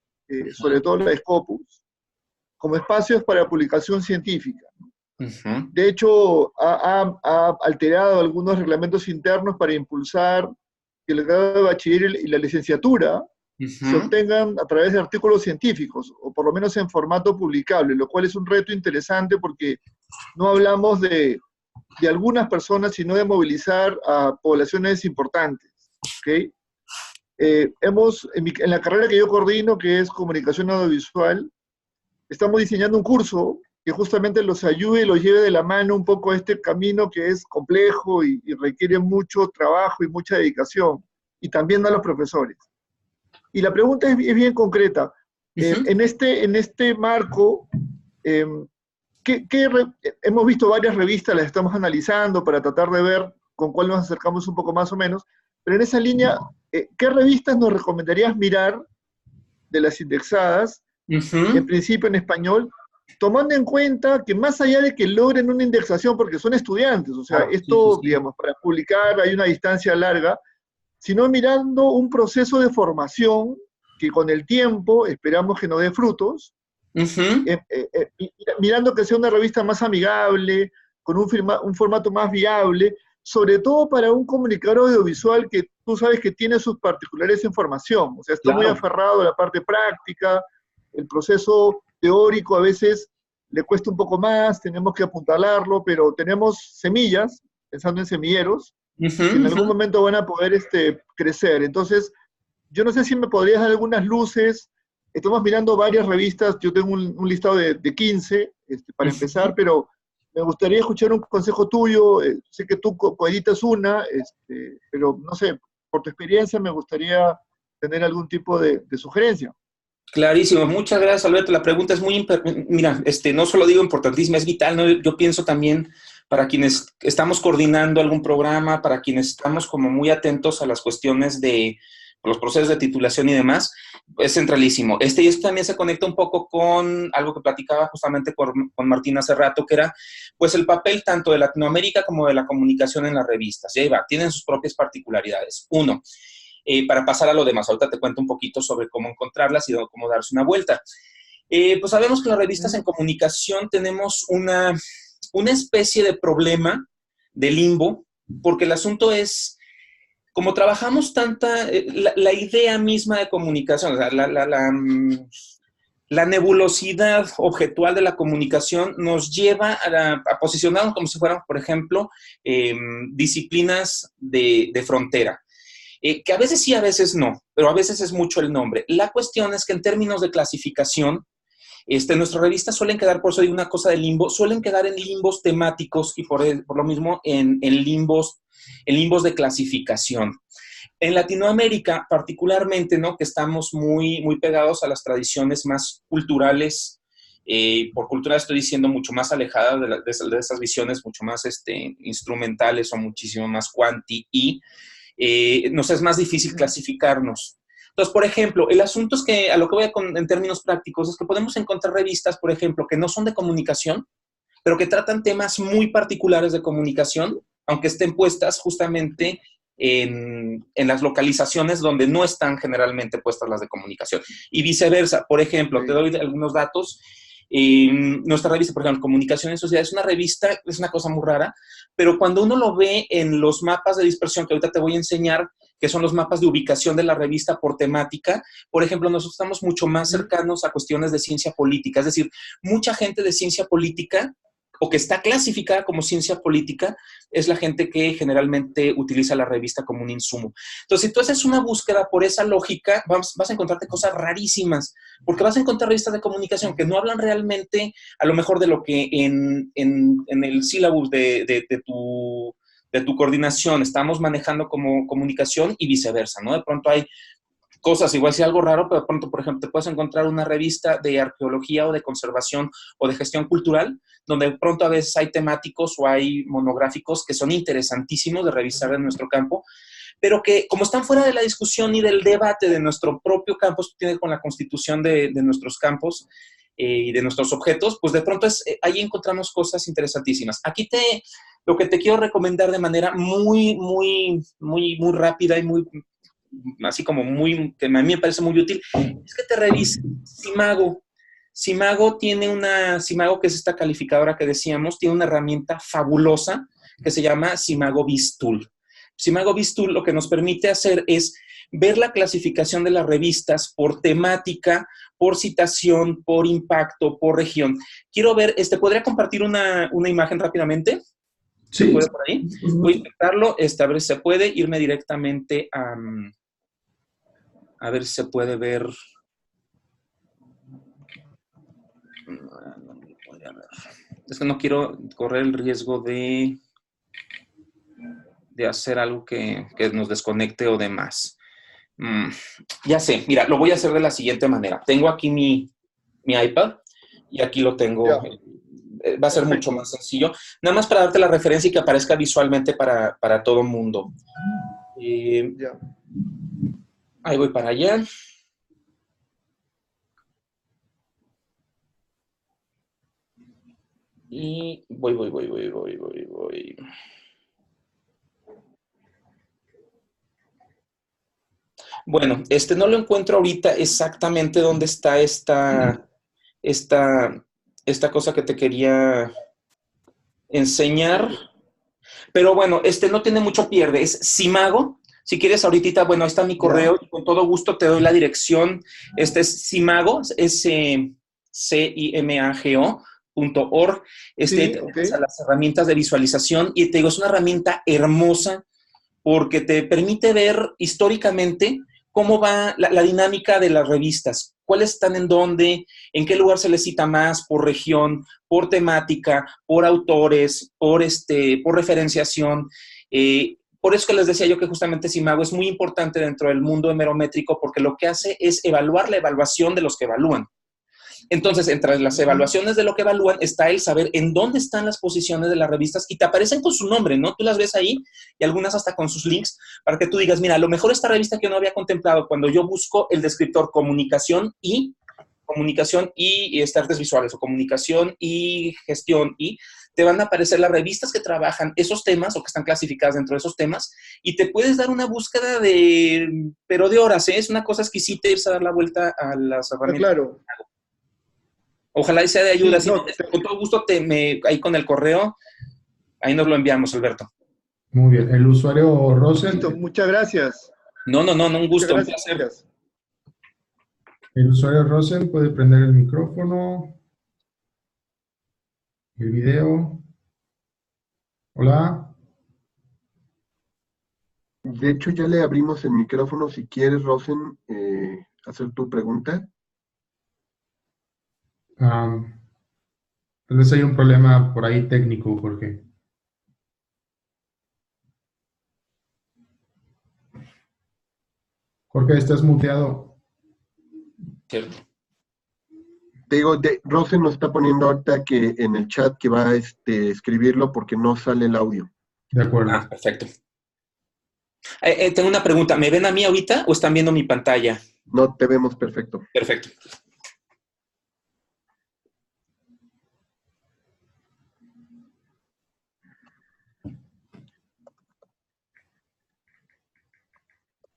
E: sobre todo la de Scopus, como espacios para publicación científica. De hecho, ha alterado algunos reglamentos internos para impulsar que el grado de bachiller y la licenciatura se obtengan a través de artículos científicos, o por lo menos en formato publicable, lo cual es un reto interesante porque no hablamos de algunas personas, sino de movilizar a poblaciones importantes. ¿Okay? En la carrera que yo coordino, que es Comunicación Audiovisual, estamos diseñando un curso que justamente los ayude y los lleve de la mano un poco a este camino que es complejo y requiere mucho trabajo y mucha dedicación, y también a los profesores. Y la pregunta es bien concreta. En este marco, hemos visto varias revistas, las estamos analizando para tratar de ver con cuál nos acercamos un poco más o menos, pero en esa línea, ¿qué revistas nos recomendarías mirar de las indexadas, en principio en español, tomando en cuenta que más allá de que logren una indexación, porque son estudiantes, o sea, digamos, para publicar hay una distancia larga, sino mirando un proceso de formación que con el tiempo esperamos que nos dé frutos, mirando que sea una revista más amigable, con un formato más viable, sobre todo para un comunicador audiovisual que tú sabes que tiene sus particulares en formación, o sea, está muy aferrado a la parte práctica, el proceso teórico a veces le cuesta un poco más, tenemos que apuntalarlo, pero tenemos semillas, pensando en semilleros, que en algún momento van a poder crecer. Entonces, yo no sé si me podrías dar algunas luces. Estamos mirando varias revistas, yo tengo un listado de 15 para empezar, pero me gustaría escuchar un consejo tuyo. Sé que tú coeditas una, pero no sé, por tu experiencia me gustaría tener algún tipo de sugerencia.
C: Clarísimo, muchas gracias, Alberto. La pregunta es muy, mira, no solo digo importantísima, es vital, ¿no? Yo pienso también para quienes estamos coordinando algún programa, para quienes estamos como muy atentos a las cuestiones de los procesos de titulación y demás, es centralísimo. Y esto también se conecta un poco con algo que platicaba justamente con Martín hace rato, que era pues el papel tanto de Latinoamérica como de la comunicación en las revistas. Ya iba, tienen sus propias particularidades. Uno, para pasar a lo demás, ahorita te cuento un poquito sobre cómo encontrarlas y cómo darse una vuelta. Pues sabemos que las revistas en comunicación tenemos una especie de problema de limbo, porque el asunto es, como trabajamos la idea misma de comunicación, o sea, la nebulosidad objetual de la comunicación nos lleva a posicionarnos como si fueran, por ejemplo, disciplinas de frontera. Que a veces sí, a veces no, pero a veces es mucho el nombre. La cuestión es que en términos de clasificación, nuestras revistas suelen quedar, por eso hay una cosa de limbo, suelen quedar en limbos temáticos y por lo mismo en limbos de clasificación. En Latinoamérica, particularmente, ¿no? Que estamos muy, muy pegados a las tradiciones más culturales, por cultura estoy diciendo mucho más alejada de esas visiones mucho más instrumentales o muchísimo más cuanti nos es más difícil clasificarnos. Entonces, por ejemplo, el asunto es que, a lo que voy en términos prácticos, es que podemos encontrar revistas, por ejemplo, que no son de comunicación, pero que tratan temas muy particulares de comunicación, aunque estén puestas justamente en las localizaciones donde no están generalmente puestas las de comunicación. Y viceversa. Por ejemplo, te doy algunos datos. Nuestra revista, por ejemplo, Comunicación en Sociedad, es una revista, es una cosa muy rara, pero cuando uno lo ve en los mapas de dispersión, que ahorita te voy a enseñar, que son los mapas de ubicación de la revista por temática, por ejemplo, nosotros estamos mucho más cercanos a cuestiones de ciencia política, es decir, mucha gente de ciencia política, o que está clasificada como ciencia política, es la gente que generalmente utiliza la revista como un insumo. Entonces, si tú haces una búsqueda por esa lógica, vas a encontrarte cosas rarísimas, porque vas a encontrar revistas de comunicación que no hablan realmente, a lo mejor, de lo que en el sílabus de tu coordinación estamos manejando como comunicación y viceversa, ¿no? De pronto hay cosas, igual si algo raro, pero de pronto, por ejemplo, te puedes encontrar una revista de arqueología o de conservación o de gestión cultural, donde de pronto a veces hay temáticos o hay monográficos que son interesantísimos de revisar en nuestro campo, pero que como están fuera de la discusión y del debate de nuestro propio campo, esto tiene con la constitución de nuestros campos, y de nuestros objetos, pues de pronto ahí encontramos cosas interesantísimas. Aquí lo que te quiero recomendar de manera muy rápida y así como que a mí me parece muy útil, es que te revises Simago. Simago, que es esta calificadora que decíamos, tiene una herramienta fabulosa que se llama Simago BizTool. Simago BizTool lo que nos permite hacer es ver la clasificación de las revistas por temática, por citación, por impacto, por región. Quiero ver, ¿podría compartir una imagen rápidamente? ¿Se puede por ahí? Voy a intentarlo, a ver si se puede, irme directamente a ver si se puede ver. Es que no quiero correr el riesgo de hacer algo que nos desconecte o demás. Ya sé, mira, lo voy a hacer de la siguiente manera. Tengo aquí mi iPad y aquí lo tengo. Va a ser mucho más sencillo. Nada más para darte la referencia y que aparezca visualmente para todo el mundo. Ahí voy para allá. Y voy. Bueno, no lo encuentro ahorita exactamente dónde está esta cosa que te quería enseñar. Pero bueno, no tiene mucho pierde. Es Simago. Si quieres ahorita, bueno, ahí está mi correo. Y con todo gusto te doy la dirección. Es Simago, es CIMAGO.org. A las herramientas de visualización. Y te digo, es una herramienta hermosa porque te permite ver históricamente cómo va la dinámica de las revistas, cuáles están en dónde, en qué lugar se les cita más, por región, por temática, por autores, por referenciación. Por eso que les decía yo que justamente Simago es muy importante dentro del mundo hemerométrico porque lo que hace es evaluar la evaluación de los que evalúan. Entonces, entre las evaluaciones de lo que evalúan está el saber en dónde están las posiciones de las revistas y te aparecen con su nombre, ¿no? Tú las ves ahí y algunas hasta con sus links para que tú digas, mira, a lo mejor esta revista que no había contemplado cuando yo busco el descriptor comunicación y artes visuales o comunicación y gestión y te van a aparecer las revistas que trabajan esos temas o que están clasificadas dentro de esos temas y te puedes dar una búsqueda pero de horas, ¿eh? Es una cosa exquisita irse a dar la vuelta a las herramientas.
E: Claro.
C: Ojalá y sea de ayuda. Sí, con todo gusto, ahí con el correo, ahí nos lo enviamos, Alberto.
B: Muy bien. El usuario Rosen.
E: Listo, muchas gracias.
C: No, un gusto, un placer.
B: El usuario Rosen puede prender el micrófono, el video. Hola.
A: De hecho, ya le abrimos el micrófono. Si quieres, Rosen, hacer tu pregunta.
B: Tal vez hay un problema por ahí técnico, Jorge. Jorge, estás muteado.
C: Cierto.
A: Te digo, Rosen nos está poniendo ahorita que en el chat que va a escribirlo porque no sale el audio.
B: De acuerdo.
C: Perfecto. Tengo una pregunta. ¿Me ven a mí ahorita o están viendo mi pantalla?
A: No, te vemos perfecto.
C: Perfecto.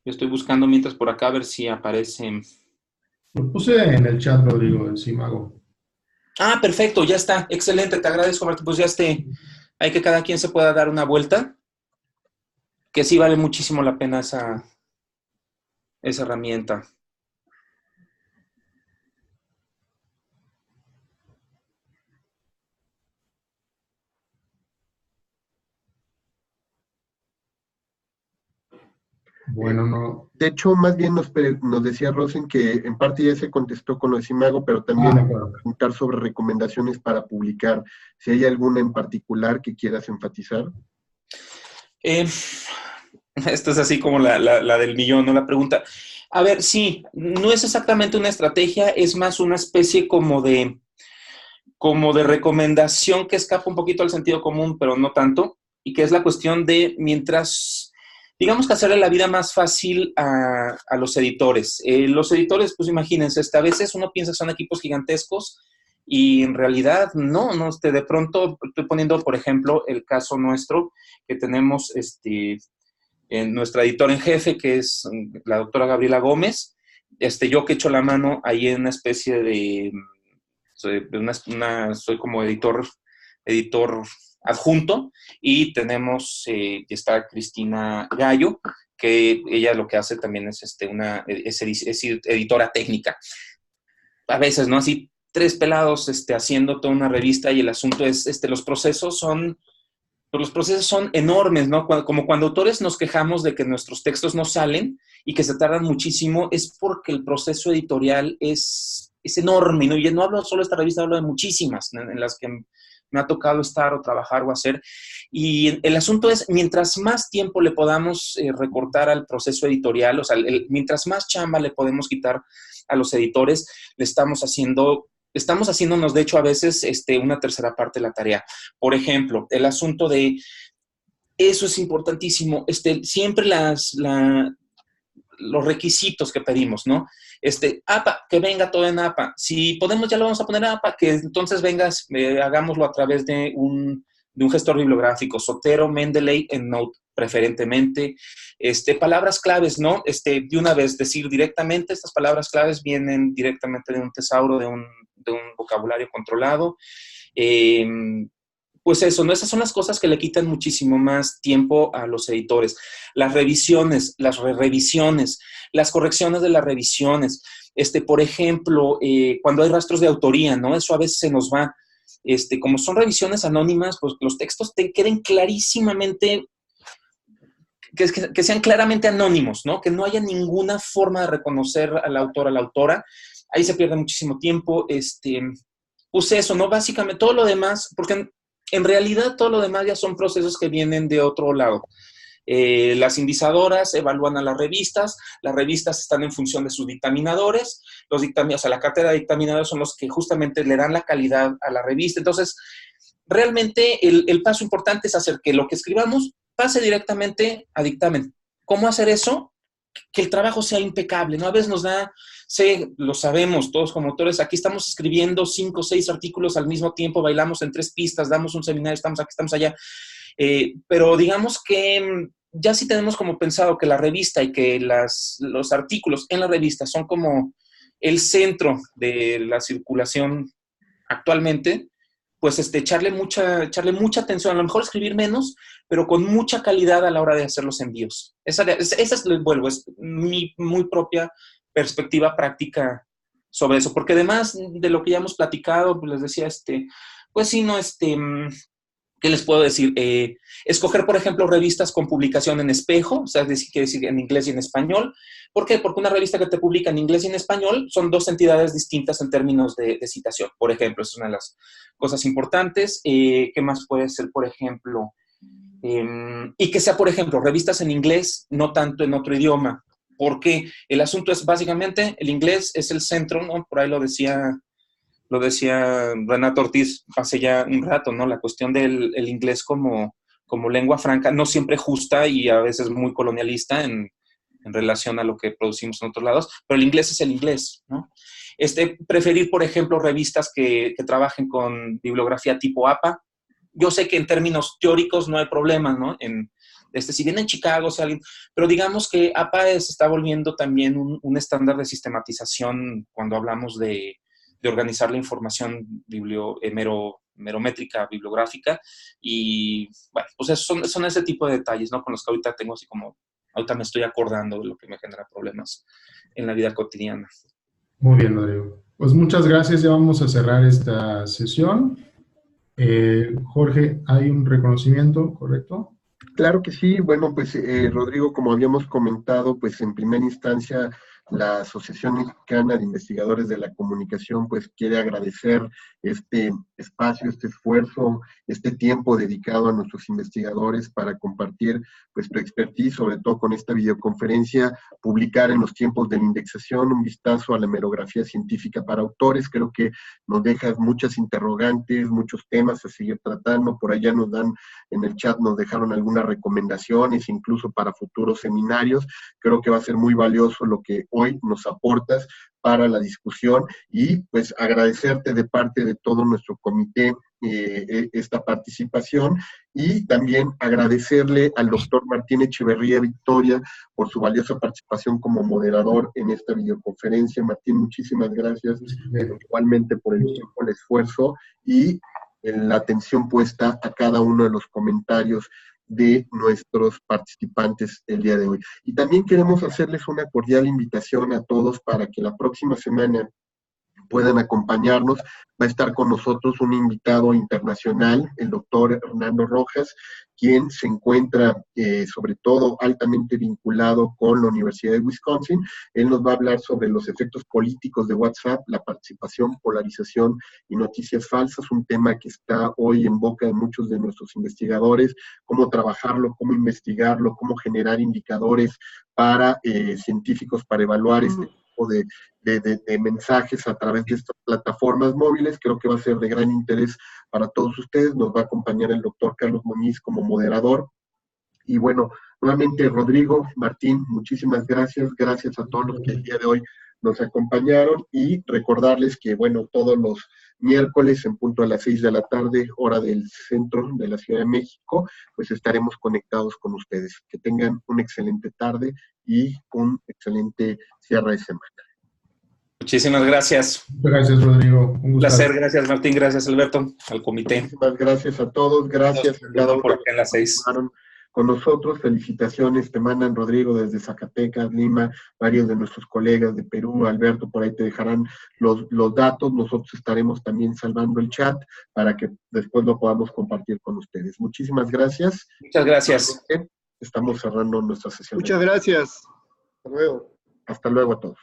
C: Yo estoy buscando mientras por acá a ver si aparece.
B: Lo puse en el chat, Rodrigo, de Simago.
C: Perfecto, ya está. Excelente, te agradezco, Martín. Pues ya hay que cada quien se pueda dar una vuelta. Que sí vale muchísimo la pena esa herramienta.
B: Bueno, no.
A: De hecho, más bien nos decía Rosen que en parte ya se contestó con lo de Simago, pero también preguntar sobre recomendaciones para publicar. Si hay alguna en particular que quieras enfatizar.
C: Esto es así como la del millón, ¿no? La pregunta. A ver, sí, no es exactamente una estrategia, es más una especie como de recomendación que escapa un poquito al sentido común, pero no tanto, y que es la cuestión de mientras digamos que hacerle la vida más fácil a los editores. Los editores, pues imagínense, a veces uno piensa que son equipos gigantescos y en realidad no, de pronto estoy poniendo, por ejemplo, el caso nuestro, que tenemos en nuestra editora en jefe, que es la doctora Gabriela Gómez, yo que echo la mano ahí en una especie de, soy como editor adjunto, y tenemos, está Cristina Gallo, que ella lo que hace también es, es editora técnica. A veces, ¿no? Así, 3 pelados haciendo toda una revista, y el asunto es, los procesos son enormes, ¿no? Como cuando autores nos quejamos de que nuestros textos no salen y que se tardan muchísimo, es porque el proceso editorial es enorme, ¿no? Y no hablo solo de esta revista, hablo de muchísimas en las que me ha tocado estar o trabajar o hacer. Y el asunto es, mientras más tiempo le podamos recortar al proceso editorial, o sea, mientras más chamba le podemos quitar a los editores, estamos haciéndonos, de hecho, a veces una tercera parte de la tarea. Por ejemplo, el asunto de, eso es importantísimo, siempre los requisitos que pedimos, ¿no? APA, que venga todo en APA. Si podemos, ya lo vamos a poner en APA, que entonces venga, hagámoslo a través de un gestor bibliográfico, Zotero, Mendeley, EndNote, preferentemente. Palabras claves, ¿no? De una vez decir directamente, estas palabras claves vienen directamente de un tesauro, de un vocabulario controlado. Pues eso, ¿no? Esas son las cosas que le quitan muchísimo más tiempo a los editores. Las revisiones, las revisiones, las correcciones de las revisiones. Por ejemplo, cuando hay rastros de autoría, ¿no? Eso a veces se nos va. Como son revisiones anónimas, pues los textos te queden clarísimamente, que sean claramente anónimos, ¿no? Que no haya ninguna forma de reconocer al autor, a la autora. Ahí se pierde muchísimo tiempo. Pues eso, ¿no? Básicamente todo lo demás, porque en realidad todo lo demás ya son procesos que vienen de otro lado. Las indizadoras evalúan a las revistas están en función de sus dictaminadores, o sea, la cátedra de dictaminadores son los que justamente le dan la calidad a la revista. Entonces, realmente el paso importante es hacer que lo que escribamos pase directamente a dictamen. ¿Cómo hacer eso? Que el trabajo sea impecable, ¿no? A veces nos da, lo sabemos todos como autores, aquí estamos escribiendo 5 o 6 artículos al mismo tiempo, bailamos en 3 pistas, damos un seminario, estamos aquí, estamos allá, pero digamos que ya sí tenemos como pensado que la revista y que los artículos en la revista son como el centro de la circulación actualmente, pues echarle mucha atención, a lo mejor escribir menos, pero con mucha calidad a la hora de hacer los envíos. Esa es mi muy propia perspectiva práctica sobre eso, porque además de lo que ya hemos platicado, pues les decía, pues sí, no, ¿qué les puedo decir? Escoger, por ejemplo, revistas con publicación en espejo, o sea, quiere decir en inglés y en español. ¿Por qué? Porque una revista que te publica en inglés y en español son 2 entidades distintas en términos de citación. Por ejemplo, es una de las cosas importantes. ¿Qué más puede ser, por ejemplo? Y que sea, por ejemplo, revistas en inglés, no tanto en otro idioma. Porque el asunto es, básicamente, el inglés es el centro, ¿no? Por ahí lo decía Renato Ortiz hace ya un rato, ¿no? La cuestión del inglés como lengua franca, no siempre justa y a veces muy colonialista en relación a lo que producimos en otros lados, pero el inglés es el inglés, ¿no? Preferir, por ejemplo, revistas que trabajen con bibliografía tipo APA. Yo sé que en términos teóricos no hay problema, ¿no? Si viene en Chicago, pero digamos que APA se está volviendo también un estándar de sistematización cuando hablamos de organizar la información merométrica, bibliográfica, y bueno, pues son ese tipo de detalles, ¿no? Con los que ahorita tengo así como, ahorita me estoy acordando de lo que me genera problemas en la vida cotidiana.
B: Muy bien, Rodrigo. Pues muchas gracias, ya vamos a cerrar esta sesión. Jorge, ¿hay un reconocimiento, correcto?
A: Claro que sí. Bueno, pues Rodrigo, como habíamos comentado, pues en primera instancia la Asociación Mexicana de Investigadores de la Comunicación pues quiere agradecer este espacio, este esfuerzo, este tiempo dedicado a nuestros investigadores para compartir pues tu expertise, sobre todo con esta videoconferencia, publicar en los tiempos de la indexación un vistazo a la hemerografía científica para autores. Creo que nos dejas muchas interrogantes, muchos temas a seguir tratando. Por allá nos dan, en el chat nos dejaron algunas recomendaciones, incluso para futuros seminarios. Creo que va a ser muy valioso lo que hoy nos aportas para la discusión y pues agradecerte de parte de todo nuestro comité esta participación y también agradecerle al doctor Martín Echeverría Victoria por su valiosa participación como moderador en esta videoconferencia. Martín, muchísimas gracias igualmente por el tiempo, el esfuerzo y la atención puesta a cada uno de los comentarios de nuestros participantes el día de hoy. Y también queremos hacerles una cordial invitación a todos para que la próxima semana puedan acompañarnos. Va a estar con nosotros un invitado internacional, el doctor Hernando Rojas, quien se encuentra sobre todo altamente vinculado con la Universidad de Wisconsin. Él nos va a hablar sobre los efectos políticos de WhatsApp, la participación, polarización y noticias falsas, un tema que está hoy en boca de muchos de nuestros investigadores, cómo trabajarlo, cómo investigarlo, cómo generar indicadores para científicos para evaluar este tipo de mensajes a través de estas plataformas móviles. Creo que va a ser de gran interés para todos ustedes. Nos va a acompañar el doctor Carlos Muñiz como moderador. Y bueno, nuevamente Rodrigo, Martín, muchísimas gracias. Gracias a todos los que el día de hoy nos acompañaron y recordarles que, bueno, todos los miércoles en punto a las 6 de la tarde, hora del centro de la Ciudad de México, pues estaremos conectados con ustedes. Que tengan una excelente tarde y un excelente cierre de semana.
C: Muchísimas gracias.
B: Gracias, Rodrigo.
C: Un placer. Gracias, Martín. Gracias, Alberto. Al comité.
A: Muchísimas gracias a todos. Gracias a cada uno
C: por acá en las 6.
A: Con nosotros. Felicitaciones. Te mandan, Rodrigo, desde Zacatecas, Lima, varios de nuestros colegas de Perú. Alberto, por ahí te dejarán los datos. Nosotros estaremos también salvando el chat para que después lo podamos compartir con ustedes. Muchísimas gracias.
C: Muchas gracias.
A: Estamos cerrando nuestra sesión.
E: Muchas gracias. Hasta luego.
A: Hasta luego a todos.